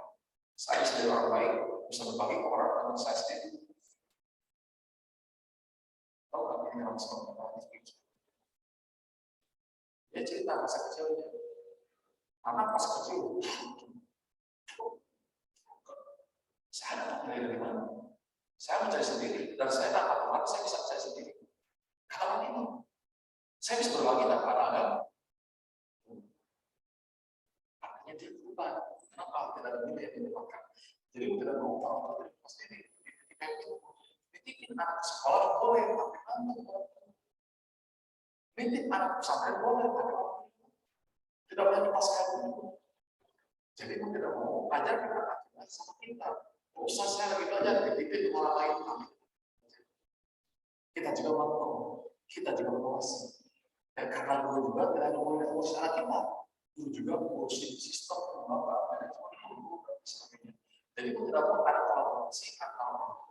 Saya sebagai orang baik bisa berbagi ke orang dengan saya sendiri. Tahu nggak ini orang semua orang itu? Dia cerita masa kecilnya. Anak masa kecil. Saya dapat dari mana? Saya mencari sendiri dan saya dapat Tuhan, saya bisa mencari sendiri. Katakan ini, saya bisa berbagi tanpa ada. Artinya dia berubah. Kenapa tidak ada nilai yang dimakan? Jadi tidak mau orang tua sendiri. Ketika itu, titipin anak sekolah boleh, tapi nanti titip anak pesantren boleh, tapi tidak tidak boleh lepaskan dulu. Jadi mau tidak mau ajar anak sama kita. Usah saya lagi belajar dipimpin orang lain. Kita juga mampu, kita juga mengawasi. Dan karena guru juga tidak boleh mengurus anak kita, guru juga mengurusin sistem bapak manajemen guru dan sebagainya. Jadi mau tidak mau ada kolaborasi antara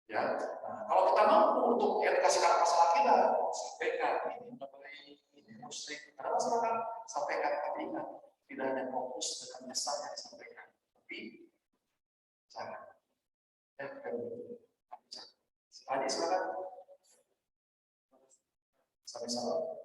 ya. Nah, kalau kita mampu untuk edukasi anak masalah kita, sampaikan ini mengenai ini muslim, ada masalah kan, sampaikan. Tapi ingat, tidak hanya fokus dengan misalnya sampaikan, tapi jangan. Ya, Adi silakan. Sama-sama.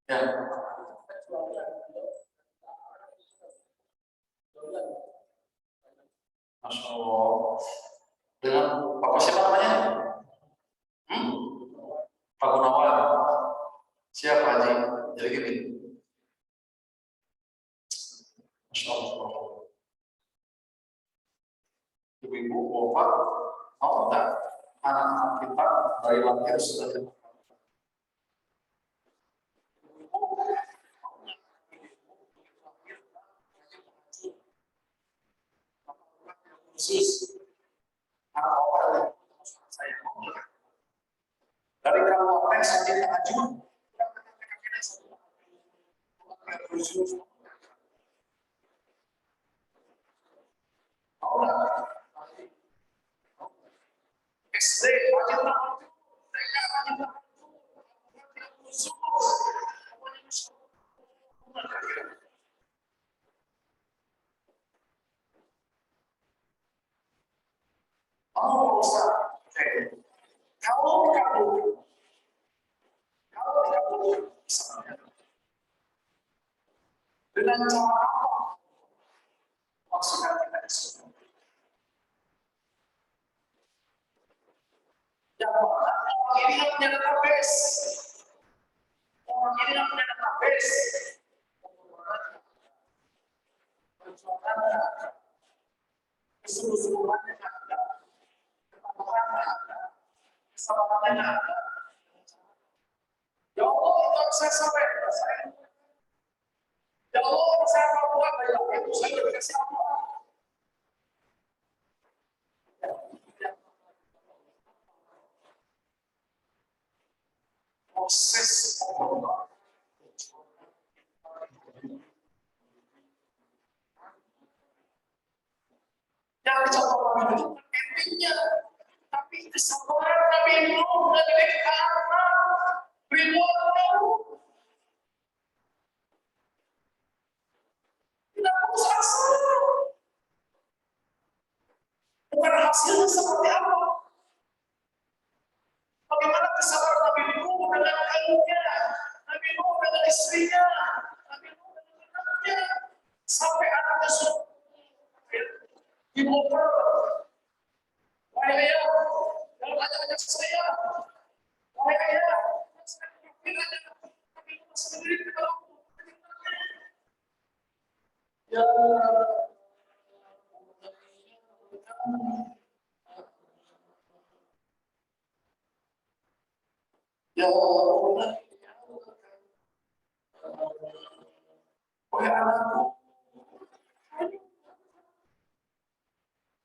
Ya, Masya Allah. Dengan Bapak siapa namanya? Pak Gunawan. Siapa Haji? Jadi gini. Masya Allah. Ibu-ibu, bapak, mau tak anak-anak kita dari lahir sudah ada? Khusus anak orang saya dari kabupaten sampai ke Ajun, SD kalau dengan cara apa maksudnya kita disuruh yang mana orang ini yang punya database perjuangannya keseluruhannya ada ketatangannya ada kesabarannya ada. Ya Allah, itu saya sampai saya. Ya Allah, saya mau buat banyak itu saya dikasih apa? Proses Allah. Yang dicontohkan itu endingnya, tapi kesabaran Nabi Nuh dan karena Ridwan tidak usah bukan hasilnya seperti apa. Bagaimana kesabaran Nabi Nuh dengan kaumnya, Nabi Nuh dengan istrinya, Nabi Nuh dengan anaknya, sampai anaknya sudah dibongkar. Wahai ayah, jangan ajak-ajak saya. Wahai ayah, saya tidak Nabi Nuh sendiri di dalam ya ya Allah, wahai anakku,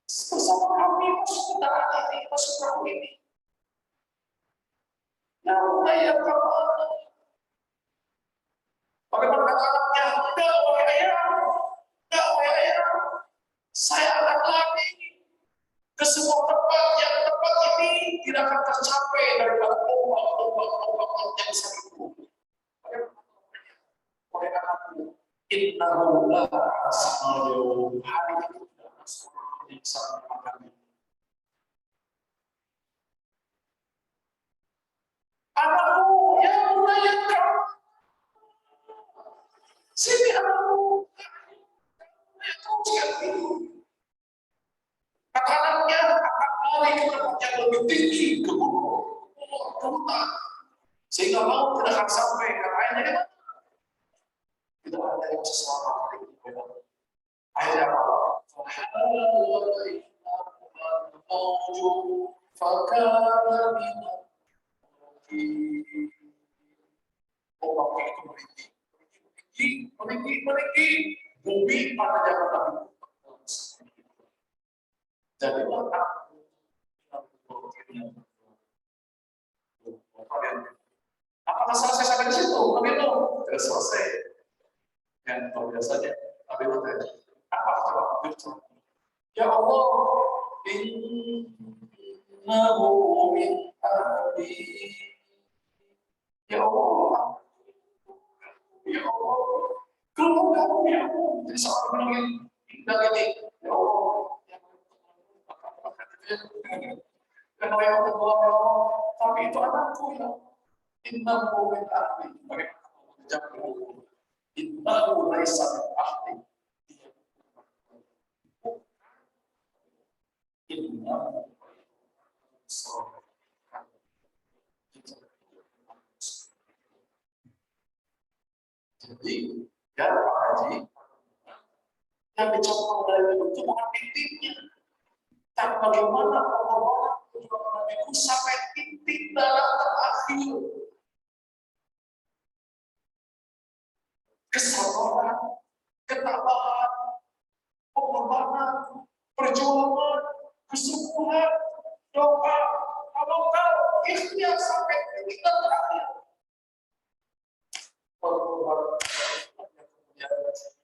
bersama kami masuk ke darat ini, masuk perahu ini. Ya Allah, ya Allah, bagaimana kata anaknya? Enggak, wahai ayah, enggak, wahai ayah, saya akan lari ke sebuah tempat yang tempat ini tidak akan tercapai daripada ombak-ombak yang sangat kuat. Oleh anakku, innahu la asmaul hari itu yang sangat makan. tuntas. Sehingga mau tidak akan sampai kata ayatnya kan? Tidak ada yang sesama akhirnya apa? Ombak itu meninggi, bumi pada zaman Nabi. Jadi apakah selesai sampai di situ? Tapi itu tidak selesai. Yang biasanya, tapi itu apa coba? Ya Allah, innahu min ahli. Ya Allah, ya Allah, keluar ya Allah. Jadi saat menangis indah ini, ya Allah. Dan yang kedua, ya Allah, tapi itu anakku ya. Innahu min ahli. Bagaimana menjawab? Innahu laisa min ahli. Innahu jadi, ya Pak Haji, yang dicontoh dari itu bukan intinya, tapi bagaimana pengorbanan perjuangan itu sampai titik dalam terakhir. Kesabaran, ketabahan, pengorbanan, perjuangan, kesungguhan, doa, tawakal, ikhtiar sampai titik terakhir.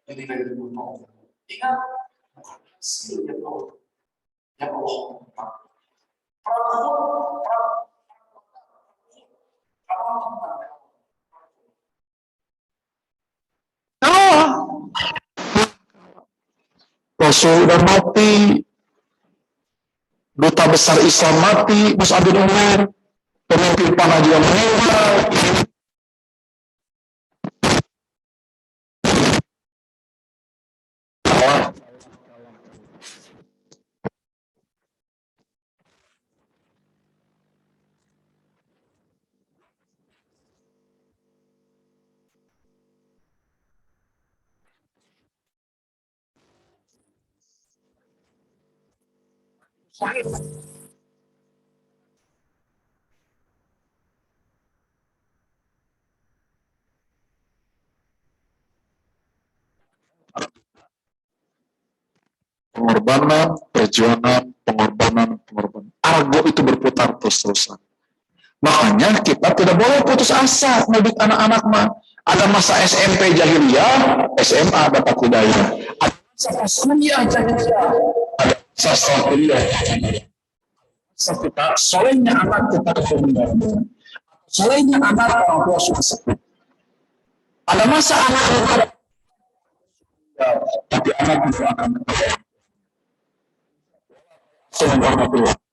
Ini dari Allah. Ingat, bukan hasil yang Allah. Yang Allah. Rasul udah mati, duta besar Islam mati, Mus'ab bin Umair, pemimpin pengajian meninggal. Pengorbanan, perjuangan, pengorbanan. Argo itu berputar terus-terusan. Makanya kita tidak boleh putus asa mendidik anak-anak mah. Ada masa SMP jahiliyah, SMA dapat hidayah. Ada masa kuliah jahiliyah, ada masa setelah kuliah. Kita solehnya anak kita kemudian, solehnya anak orang tua sudah sepuh. Ada masa anak kita, tapi anak itu akan Assalamualaikum warahmatullahi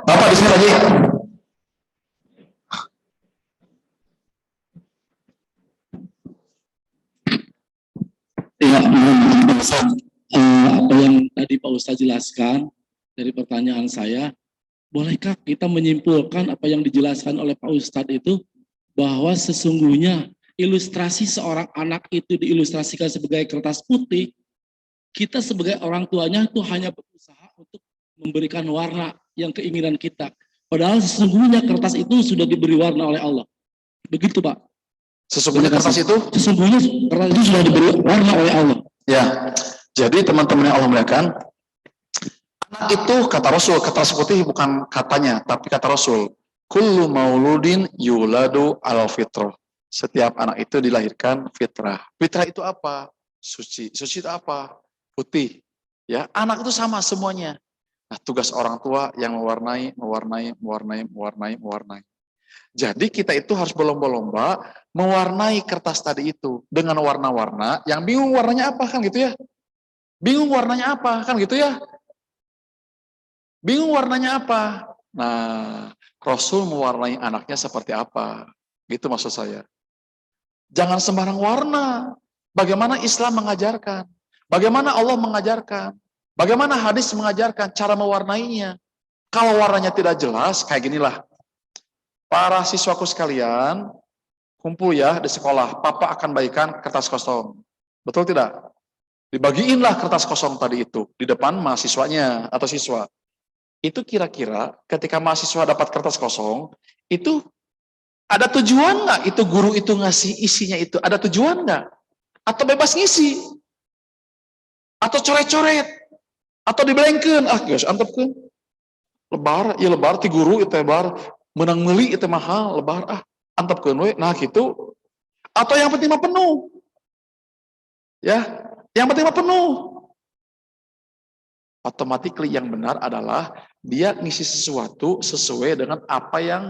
Bapak di sini lagi. Ya, apa yang tadi Pak Ustadz jelaskan dari pertanyaan saya, bolehkah kita menyimpulkan apa yang dijelaskan oleh Pak Ustadz itu, bahwa sesungguhnya ilustrasi seorang anak itu diilustrasikan sebagai kertas putih, kita sebagai orang tuanya itu hanya berusaha untuk memberikan warna yang keinginan kita. Padahal sesungguhnya kertas itu sudah diberi warna oleh Allah. Begitu Pak. Sesungguhnya kertas itu? Sesungguhnya kertas itu sudah diberi warna oleh Allah. Ya, jadi teman-teman yang Allah muliakan, anak itu kata Rasul, kertas putih bukan katanya, tapi kata Rasul, kullu mauludin yuladu al fitrah. Setiap anak itu dilahirkan fitrah. Fitrah itu apa? Suci. Suci itu apa? Putih. Ya, anak itu sama semuanya. Nah, tugas orang tua yang mewarnai. Jadi kita itu harus berlomba-lomba mewarnai kertas tadi itu dengan warna-warna yang bingung warnanya apa kan gitu ya. Bingung warnanya apa kan gitu ya. Bingung warnanya apa? Nah, Rasul mewarnai anaknya seperti apa? Gitu maksud saya. Jangan sembarang warna. Bagaimana Islam mengajarkan? Bagaimana Allah mengajarkan? Bagaimana hadis mengajarkan cara mewarnainya? Kalau warnanya tidak jelas, kayak ginilah. Para siswaku sekalian, kumpul ya di sekolah. Papa akan bagikan kertas kosong. Betul tidak? Dibagiinlah kertas kosong tadi itu di depan mahasiswanya atau siswa. Itu kira-kira ketika mahasiswa dapat kertas kosong, itu ada tujuan nggak itu guru itu ngasih isinya itu? Ada tujuan nggak? Atau bebas ngisi? Atau coret-coret? Atau dibelengkeun? Ah, guys, antepkeun. Lebar, ya lebar ti guru itu lebar, menang meuli itu mahal, lebar ah, antepkeun we. Nah, gitu. Atau yang penting mah penuh. Ya, yang penting mah penuh. Automatically yang benar adalah dia ngisi sesuatu sesuai dengan apa yang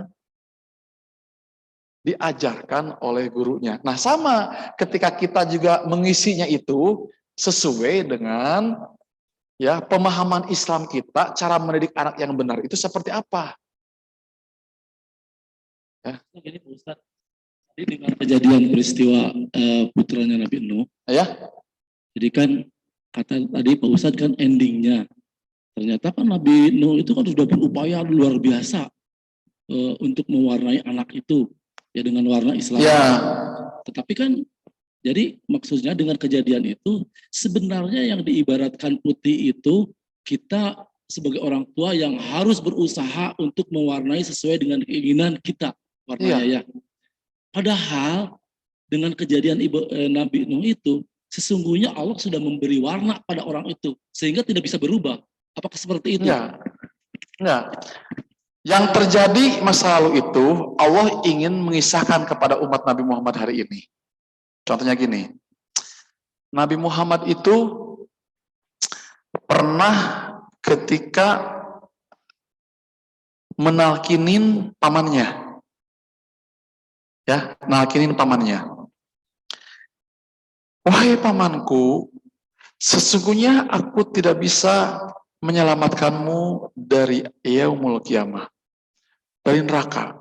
diajarkan oleh gurunya. Nah, sama ketika kita juga mengisinya itu sesuai dengan ya pemahaman Islam kita, cara mendidik anak yang benar itu seperti apa? Ya. Jadi Pak Ustadz, jadi dengan kejadian peristiwa putranya Nabi Nuh, Ya. jadi kan kata tadi Pak Ustadz kan endingnya, ternyata kan Nabi Nuh itu kan sudah berupaya luar biasa untuk mewarnai anak itu ya dengan warna Islam. Ya. Tetapi kan jadi maksudnya dengan kejadian itu sebenarnya yang diibaratkan putih itu kita sebagai orang tua yang harus berusaha untuk mewarnai sesuai dengan keinginan kita warnanya ya. Padahal dengan kejadian Nabi Nuh itu sesungguhnya Allah sudah memberi warna pada orang itu sehingga tidak bisa berubah. Apakah seperti itu? Enggak. Yang terjadi masa lalu itu Allah ingin mengisahkan kepada umat Nabi Muhammad hari ini. Contohnya gini, Nabi Muhammad itu pernah ketika menalkinin pamannya, ya, nalkinin pamannya. Wahai pamanku, sesungguhnya aku tidak bisa menyelamatkanmu dari yaumul qiyamah, dari neraka.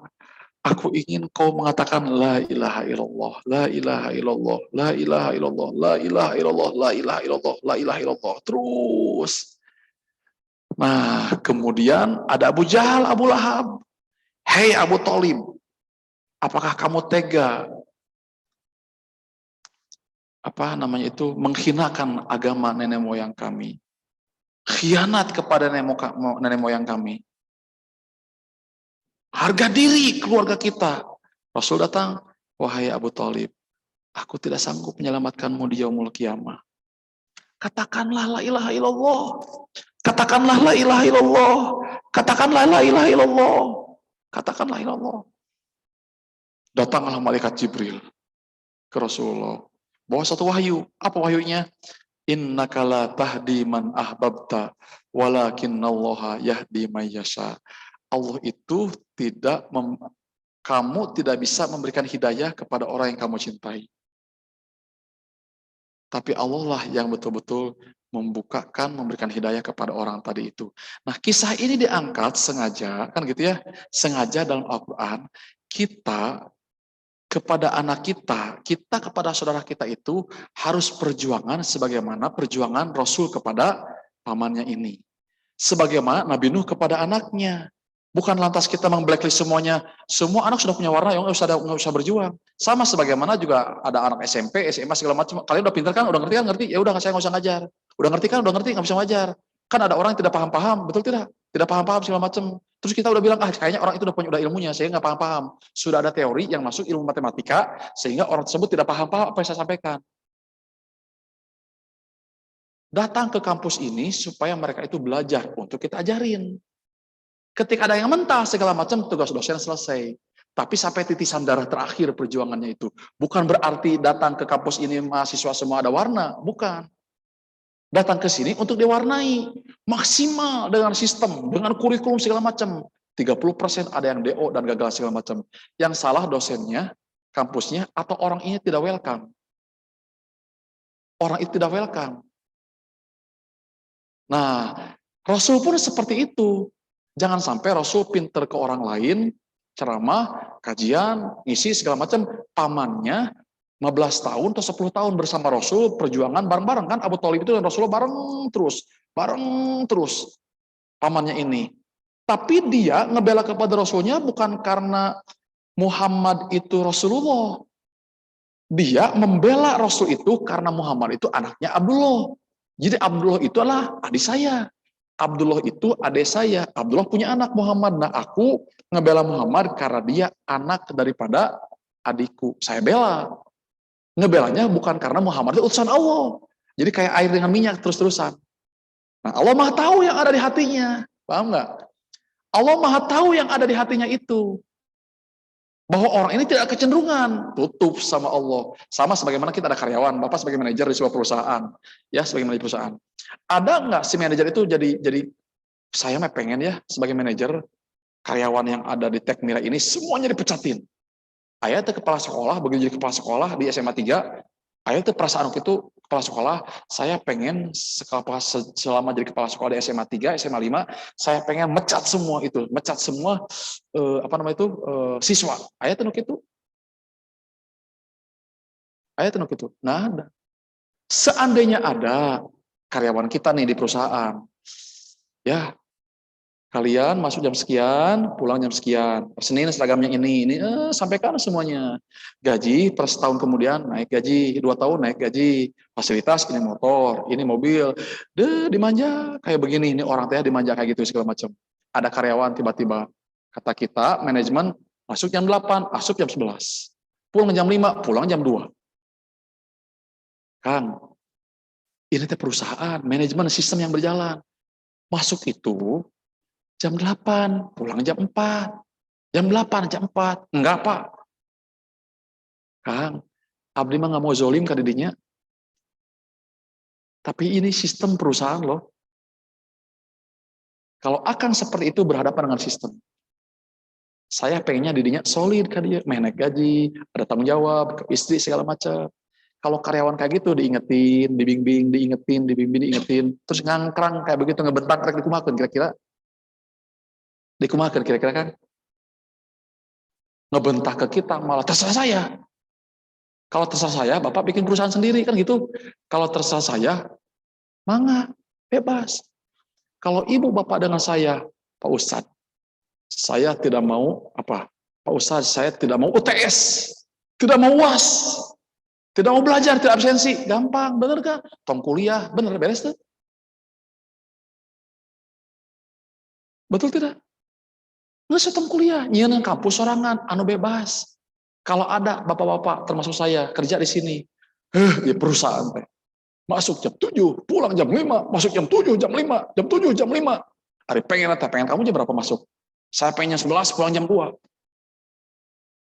Aku ingin kau mengatakan la ilaha illallah, la ilaha illallah, la ilaha illallah, la ilaha illallah, la ilaha illallah, la ilaha illallah. Terus. Nah, kemudian ada Abu Jahal, Abu Lahab. Hei Abu Thalib, apakah kamu tega menghinakan agama nenek moyang kami? Khianat kepada nenek moyang kami. Harga diri keluarga kita. Rasul datang, wahai Abu Thalib, aku tidak sanggup menyelamatkanmu di yaumul qiyamah. Katakanlah la ilaha illallah. Katakanlah la ilaha illallah. Katakanlah la ilaha illallah. Katakanlah ilallah. Datanglah malaikat Jibril ke Rasulullah. Bawa satu wahyu. Apa wahyunya? Innaka la tahdi man ahbabta walakinnallaha yahdi may yasha. Allah itu kamu tidak bisa memberikan hidayah kepada orang yang kamu cintai. Tapi Allah lah yang betul-betul memberikan hidayah kepada orang tadi itu. Nah, kisah ini diangkat sengaja, kan gitu ya, sengaja dalam Al-Quran, kita kepada anak kita kepada saudara kita itu harus perjuangan sebagaimana perjuangan Rasul kepada pamannya ini. Sebagaimana Nabi Nuh kepada anaknya. Bukan lantas kita meng-blacklist semuanya. Semua anak sudah punya warna, yang nggak usah berjuang. Sama sebagaimana juga ada anak SMP, SMA segala macam. Kalian udah pintar kan? Udah ngerti kan? Ngerti? Ya udah saya nggak usah ngajar. Udah ngerti kan? Udah ngerti nggak bisa ngajar. Kan ada orang yang tidak paham-paham, betul tidak? Tidak paham-paham segala macam. Terus kita udah bilang, kayaknya orang itu udah ilmunya, saya nggak paham-paham. Sudah ada teori yang masuk ilmu matematika, sehingga orang tersebut tidak paham-paham apa yang saya sampaikan. Datang ke kampus ini supaya mereka itu belajar untuk kita ajarin. Ketika ada yang mental segala macam, tugas dosen selesai. Tapi sampai titisan darah terakhir perjuangannya itu. Bukan berarti datang ke kampus ini mahasiswa semua ada warna. Bukan. Datang ke sini untuk diwarnai. Maksimal dengan sistem, dengan kurikulum segala macam. 30% ada yang DO dan gagal segala macam. Yang salah dosennya, kampusnya, atau orang ini tidak welcome. Orang itu tidak welcome. Nah, Rasul pun seperti itu. Jangan sampai Rasul pinter ke orang lain, ceramah, kajian, ngisi segala macam, pamannya 15 tahun atau 10 tahun bersama Rasul, perjuangan bareng-bareng kan. Abu Thalib itu dan Rasulullah bareng terus pamannya ini. Tapi dia ngebela kepada Rasulnya bukan karena Muhammad itu Rasulullah. Dia membela Rasul itu karena Muhammad itu anaknya Abdullah. Jadi Abdullah itu adalah adik saya. Abdullah itu adik saya. Abdullah punya anak Muhammad. Nah aku ngebela Muhammad karena dia anak daripada adikku. Saya bela. Ngebelanya bukan karena Muhammad itu utusan Allah. Jadi kayak air dengan minyak terus-terusan. Nah Allah Maha tahu yang ada di hatinya. Paham nggak? Allah Maha tahu yang ada di hatinya itu. Bahwa orang ini tidak kecenderungan tutup sama Allah. Sama sebagaimana kita ada karyawan, Bapak sebagai manajer di sebuah perusahaan, ya sebagai manajer perusahaan. Ada nggak si manajer itu jadi saya mah pengen ya sebagai manajer karyawan yang ada di Tekmira ini semuanya dipecatin. Ayah itu kepala sekolah, begitu jadi kepala sekolah di SMA 3, ayah itu perasaan itu kepala sekolah, saya pengen selama jadi kepala sekolah di SMA 3, SMA 5, saya pengen mecat semua siswa. Ayah tenuk itu. Ayah tenuk itu. Nah, ada. Seandainya ada karyawan kita nih di perusahaan, ya kalian masuk jam sekian, pulang jam sekian. Senin seragamnya ini sampaikan semuanya. Gaji per setahun kemudian naik gaji, 2 tahun naik gaji. Fasilitas ini motor, ini mobil. Dimanja kayak begini, ini orang teh dimanja kayak gitu segala macam. Ada karyawan tiba-tiba kata kita manajemen masuk jam 8, masuk jam 11. Pulang jam 5, pulang jam 2. Kang, ini teh perusahaan, manajemen sistem yang berjalan. Masuk itu jam 8, pulang jam 4. Jam 8, jam 4. Enggak, Pak. Kang, abdi mah nggak mau zolim ke didinya. Tapi ini sistem perusahaan loh. Kalau akan seperti itu berhadapan dengan sistem. Saya pengennya didinya solid kan dia, naik gaji, ada tanggung jawab, ke istri segala macam. Kalau karyawan kayak gitu diingetin, dibimbing, diingetin, terus ngangkrang kayak begitu ngebentak rek dikumakeun kira-kira. Dikumakeun kira-kira kan? Ngebentak ke kita malah terserah saya. Kalau terserah saya, Bapak bikin perusahaan sendiri kan gitu. Kalau terserah saya, mangga, bebas. Kalau ibu Bapak dengan saya, Pak Ustadz, saya tidak mau Pak Ustadz, saya tidak mau UTS, tidak mau UAS, tidak mau belajar, tidak absensi, gampang, bener kan? Tong kuliah, bener beres tuh. Betul tidak? Nggak setong kuliah, nyeun kampus sorangan, anu bebas. Kalau ada bapak-bapak termasuk saya kerja di sini, di perusahaan teh. Masuk jam 7, pulang jam 5, masuk jam 7, jam 5, jam 7, jam 5. Hari pengen kamu jam berapa masuk? Saya pengennya 11, pulang jam 2.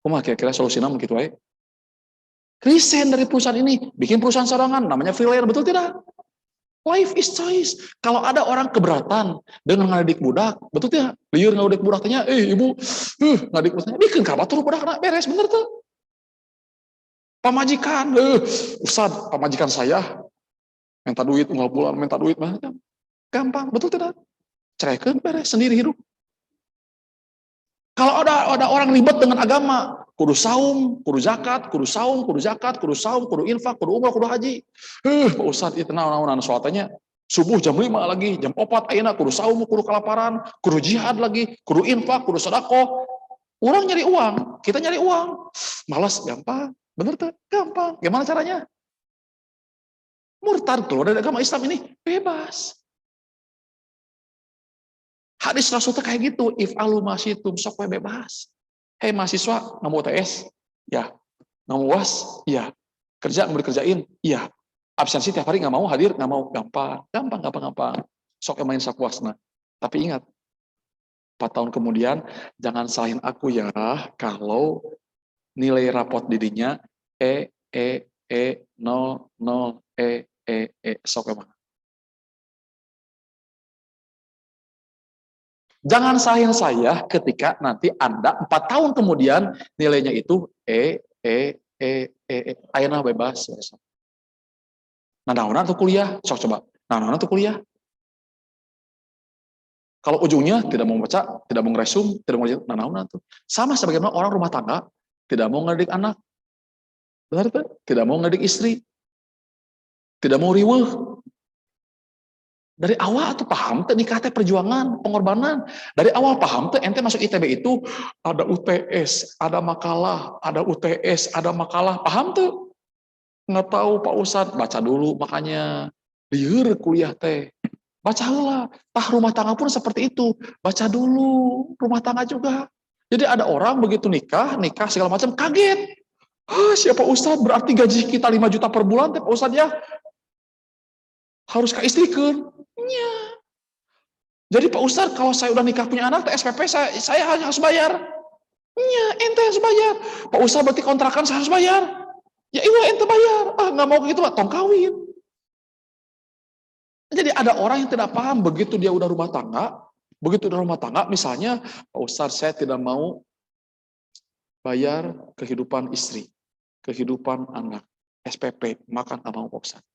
Kumaha kira-kira solusinya begitu aja? Resign dari perusahaan ini, bikin perusahaan sorangan, namanya freelance, betul tidak? Life is choice. Kalau ada orang keberatan dengan ngadik budak, betul tidak? Liur ngadik budak tanya, ibu, ngadik budaknya, bikin kabatur budak anak beres, bener tuh. Pamajikan, Ustad, pamajikan saya, minta duit, unggal bulan, minta duit, gampang, betul tidak? Ceraikan, beres, sendiri hidup. Kalau ada orang ribet dengan agama, kudu saum, kudu zakat, kudu saum, kudu zakat, kudu saum, kudu infak, kudu umrah, kudu haji. Pak Ustadz itu naon soalnya subuh jam 5 lagi, jam 4 ayeuna kudu saum, kudu kelaparan, kudu jihad lagi, kudu infak, kudu sedekah. Orang nyari uang, kita nyari uang. Malas, gampang. Bener tuh, gampang. Gimana caranya? Murtad keluar dari agama Islam ini bebas. Hadis Rasul kayak gitu, if alu masyitum sok we bebas. Hei mahasiswa, nggak mau UTS? Ya. Nggak mau UAS? Ya. Kerja nggak mau dikerjain? Ya. Absensi tiap hari nggak mau hadir? Nggak mau? Gampang. Sok main sapuasna. Tapi ingat, 4 tahun kemudian jangan salahin aku ya kalau nilai rapot didinya sok emang. Jangan salahin saya ketika nanti Anda 4 tahun kemudian nilainya itu ayeuna bebas. Nah, naonan tuh kuliah, sok coba. Naonan tuh kuliah. Kalau ujungnya tidak mau baca, tidak mau ngeresum, tidak mau nanaun tuh. Sama sebagaimana orang rumah tangga tidak mau ngedidik anak. Benar tuh? Tidak mau ngedidik istri. Tidak mau riweuh. Dari awal tuh paham tuh nikah teh perjuangan, pengorbanan. Dari awal paham tuh ente masuk ITB itu ada UTS, ada makalah, ada UTS, ada makalah. Paham tuh? Nggak tahu Pak Ustadz, baca dulu makanya. Liur kuliah teh. Bacalah. Tah rumah tangga pun seperti itu. Baca dulu. Rumah tangga juga. Jadi ada orang begitu nikah segala macam kaget. Siapa Ustadz? Berarti gaji kita 5 juta per bulan teh Pak Ustadz ya. Harus ke istrikan. Ya. Jadi Pak Ustadz kalau saya udah nikah punya anak, SPP saya harus bayar. Ya, ente harus bayar. Pak Ustadz berarti kontrakan saya harus bayar. Ya iya ente bayar. Nggak mau gitu lah, tong kawin. Jadi ada orang yang tidak paham begitu dia udah rumah tangga, misalnya Pak Ustadz saya tidak mau bayar kehidupan istri, kehidupan anak, SPP, makan nggak mau Pak Ustadz.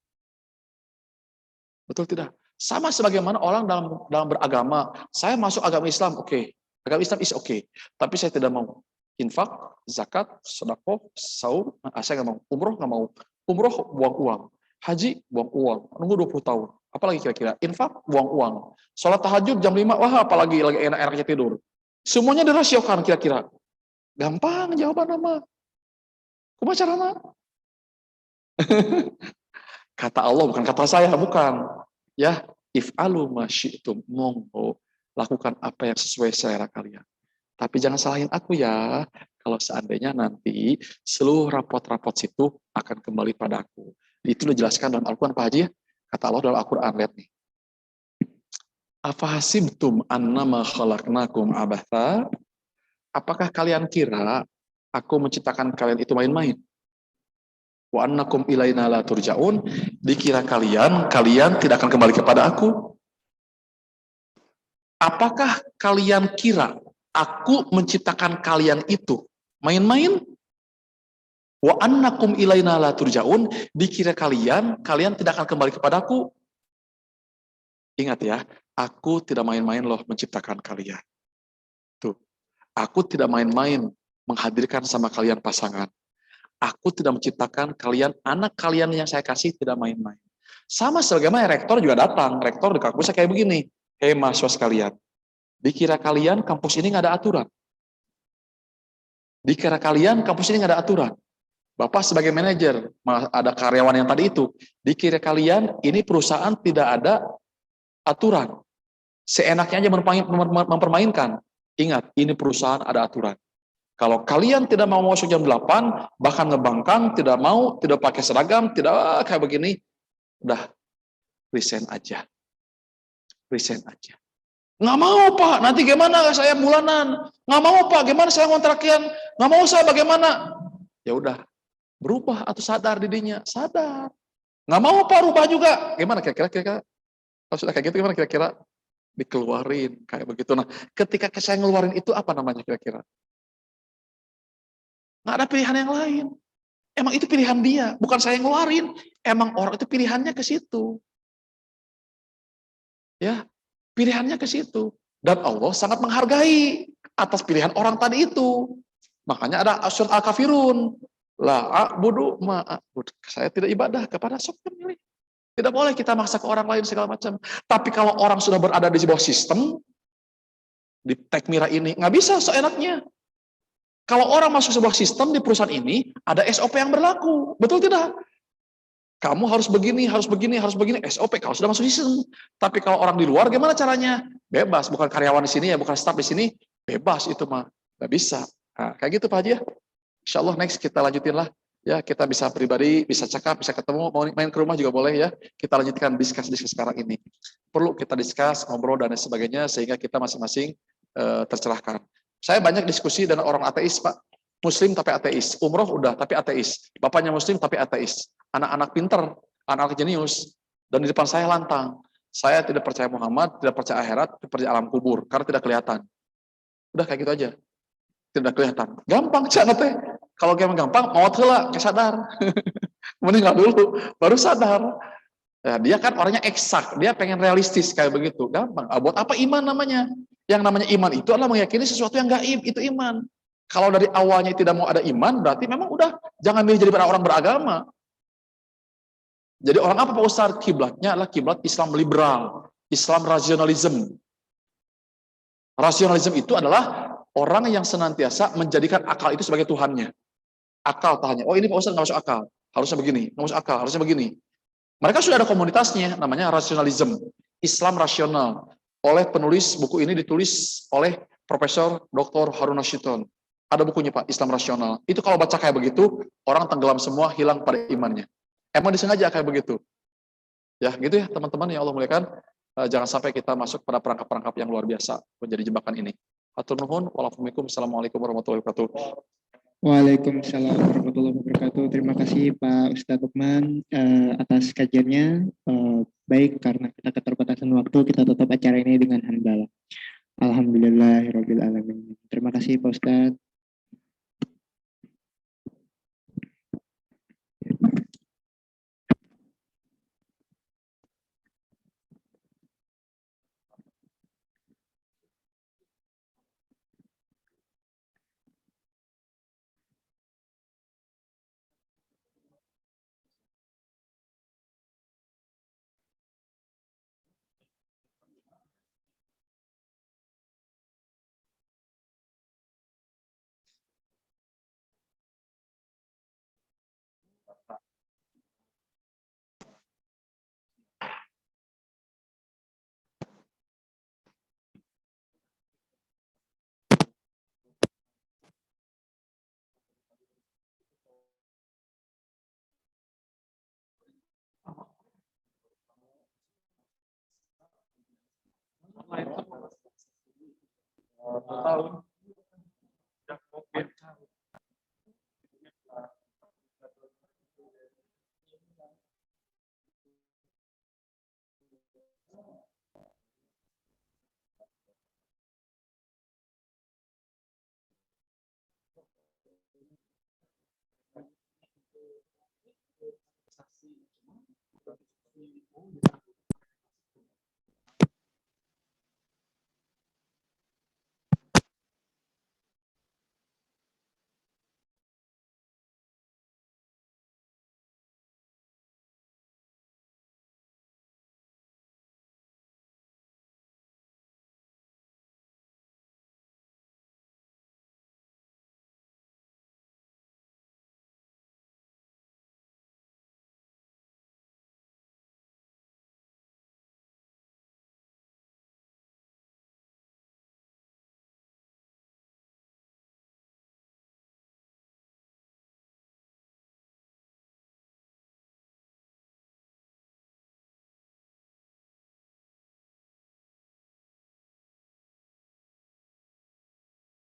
Betul tidak? Sama sebagaimana orang dalam beragama, saya masuk agama Islam, oke. Agama Islam is oke. Tapi saya tidak mau infak, zakat, sedekah, saum, saya nggak mau. Umroh nggak mau. Umroh buang uang. Haji buang uang. Nunggu 20 tahun. Apalagi kira-kira? Infak buang uang. Sholat tahajud jam 5, wah apalagi lagi enak-enaknya tidur. Semuanya dirasiokan kira-kira. Gampang jawaban nama. Kumaha carana? Kata Allah, bukan kata saya, bukan. Ya, if'alu ma syi'tum, monggo lakukan apa yang sesuai selera kalian. Tapi jangan salahin aku ya, kalau seandainya nanti seluruh rapot-rapot situ akan kembali padaku. Itu dijelaskan dalam Al-Quran, Pak Haji ya. Kata Allah dalam Al-Quran, lihat nih. Afahasibtum annama khalaqnakum abatha? Apakah kalian kira aku menciptakan kalian itu main-main? Wa annakum ilaina la turja'un? Dikira kalian tidak akan kembali kepada aku? Apakah kalian kira aku menciptakan kalian itu main-main? Wa annakum ilaina la turja'un? Dikira kalian tidak akan kembali kepadaku? Ingat ya, aku tidak main-main loh menciptakan kalian. Tuh, aku tidak main-main menghadirkan sama kalian pasangan. Aku tidak menciptakan kalian, anak kalian yang saya kasih tidak main-main. Sama sebagaimana rektor juga datang, rektor di kampusnya kayak begini. Hei mahasiswa sekalian, dikira kalian kampus ini nggak ada aturan. Dikira kalian kampus ini nggak ada aturan. Bapak sebagai manajer, ada karyawan yang tadi itu, dikira kalian ini perusahaan tidak ada aturan. Seenaknya aja mempermainkan. Ingat, ini perusahaan ada aturan. Kalau kalian tidak mau masuk jam 8, bahkan ngebangkang, tidak mau, tidak pakai seragam, tidak kayak begini, udah, resign aja. Resign aja. Nggak mau Pak, nanti gimana saya bulanan? Nggak mau Pak, gimana saya ngontrakian? Nggak mau saya bagaimana? Ya udah, berubah atau sadar dirinya, sadar. Nggak mau Pak, rubah juga. Gimana kira-kira? Kalau sudah kayak gitu gimana kira-kira? Dikeluarin, kayak begitu. Nah, ketika saya ngeluarin itu apa namanya kira-kira? Nggak ada pilihan yang lain. Emang itu pilihan dia, bukan saya yang ngeluarin. Emang orang itu pilihannya ke situ. Ya, pilihannya ke situ. Dan Allah sangat menghargai atas pilihan orang tadi itu. Makanya ada surat Al-Kafirun. La a'budu ma'abud. Saya tidak ibadah kepada sok pemilih. Tidak boleh kita maksa ke orang lain segala macam. Tapi kalau orang sudah berada di sebuah sistem, di Tekmira ini, nggak bisa seenaknya. Kalau orang masuk sebuah sistem di perusahaan ini, ada SOP yang berlaku. Betul tidak? Kamu harus begini, harus begini, harus begini. SOP kalau sudah masuk sistem. Tapi kalau orang di luar, gimana caranya? Bebas. Bukan karyawan di sini ya, bukan staff di sini. Bebas itu mah. Nggak bisa. Nah, kayak gitu Pak Haji ya. Insya Allah next kita lanjutin lah. Ya, kita bisa pribadi, bisa cakap, bisa ketemu, mau main ke rumah juga boleh ya. Kita lanjutkan diskus sekarang ini. Perlu kita diskus, ngobrol, dan sebagainya, sehingga kita masing-masing tercerahkan. Saya banyak diskusi dengan orang ateis, Pak. Muslim tapi ateis. Umroh udah, tapi ateis. Bapaknya Muslim tapi ateis. Anak-anak pinter, anak-anak jenius. Dan di depan saya lantang. Saya tidak percaya Muhammad, tidak percaya akhirat, tidak percaya alam kubur. Karena tidak kelihatan. Udah kayak gitu aja. Tidak kelihatan. Gampang, cak teh. Kalau gampang, mau lah, sadar. Meninggal dulu, baru sadar. Ya, dia kan orangnya eksak, dia pengen realistis kayak begitu, gampang. Buat apa iman namanya? Yang namanya iman itu adalah meyakini sesuatu yang gaib, itu iman. Kalau dari awalnya tidak mau ada iman, berarti memang udah jangan milih jadi orang beragama. Jadi orang apa Pak Ustadz? Kiblatnya adalah kiblat Islam liberal, Islam rasionalisme. Rasionalisme itu adalah orang yang senantiasa menjadikan akal itu sebagai Tuhannya. Akal tanya, oh ini Pak Ustadz nggak masuk akal, harusnya begini, nggak masuk akal, harusnya begini. Mereka sudah ada komunitasnya, namanya rasionalisme, Islam rasional. Oleh penulis buku ini ditulis oleh Profesor Dr. Harun Nashidon. Ada bukunya Pak, Islam rasional. Itu kalau baca kayak begitu, orang tenggelam semua, hilang pada imannya. Emang disengaja kayak begitu. Ya gitu ya teman-teman yang Allah muliakan. Jangan sampai kita masuk pada perangkap-perangkap yang luar biasa menjadi jebakan ini. Hatur nuhun, wassalamualaikum warahmatullahi wabarakatuh. Waalaikumsalam warahmatullahi wabarakatuh. Terima kasih Pak Ustadz Lukman atas kajiannya. Baik, karena kita keterbatasan waktu, kita tutup acara ini dengan hamdalah. Alhamdulillahirabbil alamin. Terima kasih Pak Ustadz.